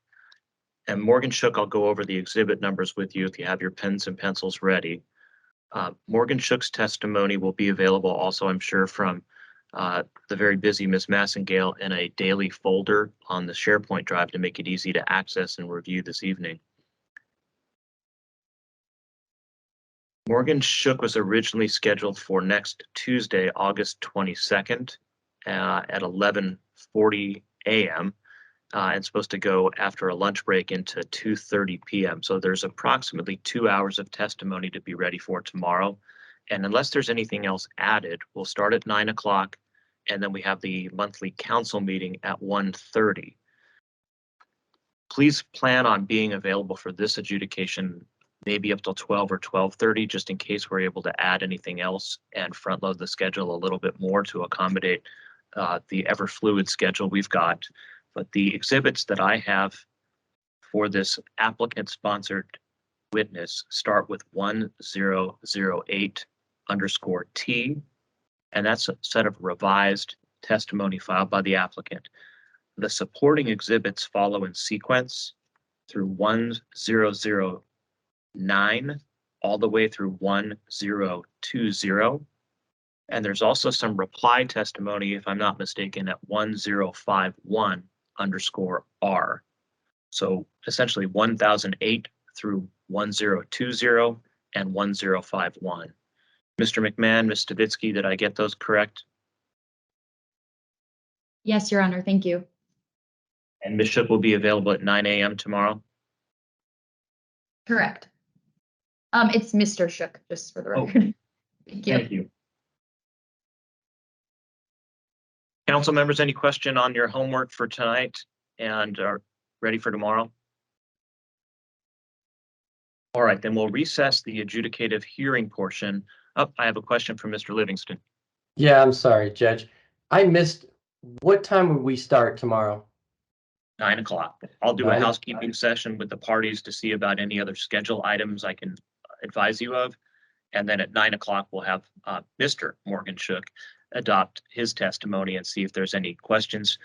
And Morgan Shook, I'll go over the exhibit numbers with you if you have your pens and pencils ready. Morgan Shook's testimony will be available also, I'm sure, from the very busy Ms. Massengale in a daily folder on the SharePoint drive to make it easy to access and review this evening. Morgan Shook was originally scheduled for next Tuesday, August 22nd at 11:40 a.m. And supposed to go after a lunch break into 2:30 p.m. So there's approximately 2 hours of testimony to be ready for tomorrow. And unless there's anything else added, we'll start at 9 o'clock and then we have the monthly council meeting at 1:30. Please plan on being available for this adjudication maybe up till 12 or 12:30, just in case we're able to add anything else and front load the schedule a little bit more to accommodate the ever fluid schedule we've got. But the exhibits that I have for this applicant sponsored witness start with 1008_T, and that's a set of revised testimony filed by the applicant. The supporting exhibits follow in sequence through 1009 all the way through 1020. And there's also some reply testimony, if I'm not mistaken, at 1051_R. So essentially 1008 through 1020 and 1051. Mr. McMahon, Ms. Stavitsky, did I get those correct? Yes, Your Honor. Thank you. And Ms. Shook will be available at 9 a.m. tomorrow? Correct. It's Mr. Shook, just for the record. Thank you. Thank you. Council members, any question on your homework for tonight and are ready for tomorrow? All right, then we'll recess the adjudicative hearing portion. Oh, I have a question from Mr. Livingston. Yeah, I'm sorry, Judge. I missed, what time would we start tomorrow? 9 o'clock. I'll do a 9? housekeeping session with the parties to see about any other schedule items I can advise you of. And then at 9 o'clock, we'll have Mr. Morgan Shook adopt his testimony and see if there's any questions.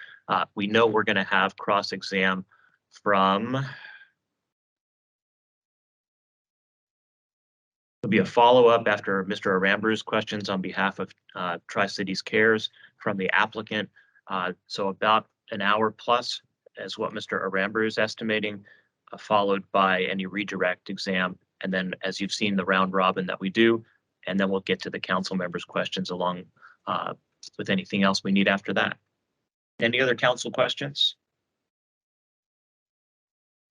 We know we're going to have cross-exam from, there'll be a follow-up after Mr. Aramber's questions on behalf of Tri-Cities Cares from the applicant. So about an hour plus is what Mr. Aramber is estimating, followed by any redirect exam. And then, as you've seen, the round robin that we do, and then we'll get to the council members' questions along with anything else we need after that. Any other council questions?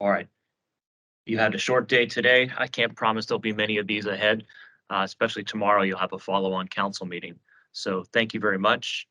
All right. You had a short day today. I can't promise there'll be many of these ahead, especially tomorrow. You'll have a follow-on council meeting. So thank you very much.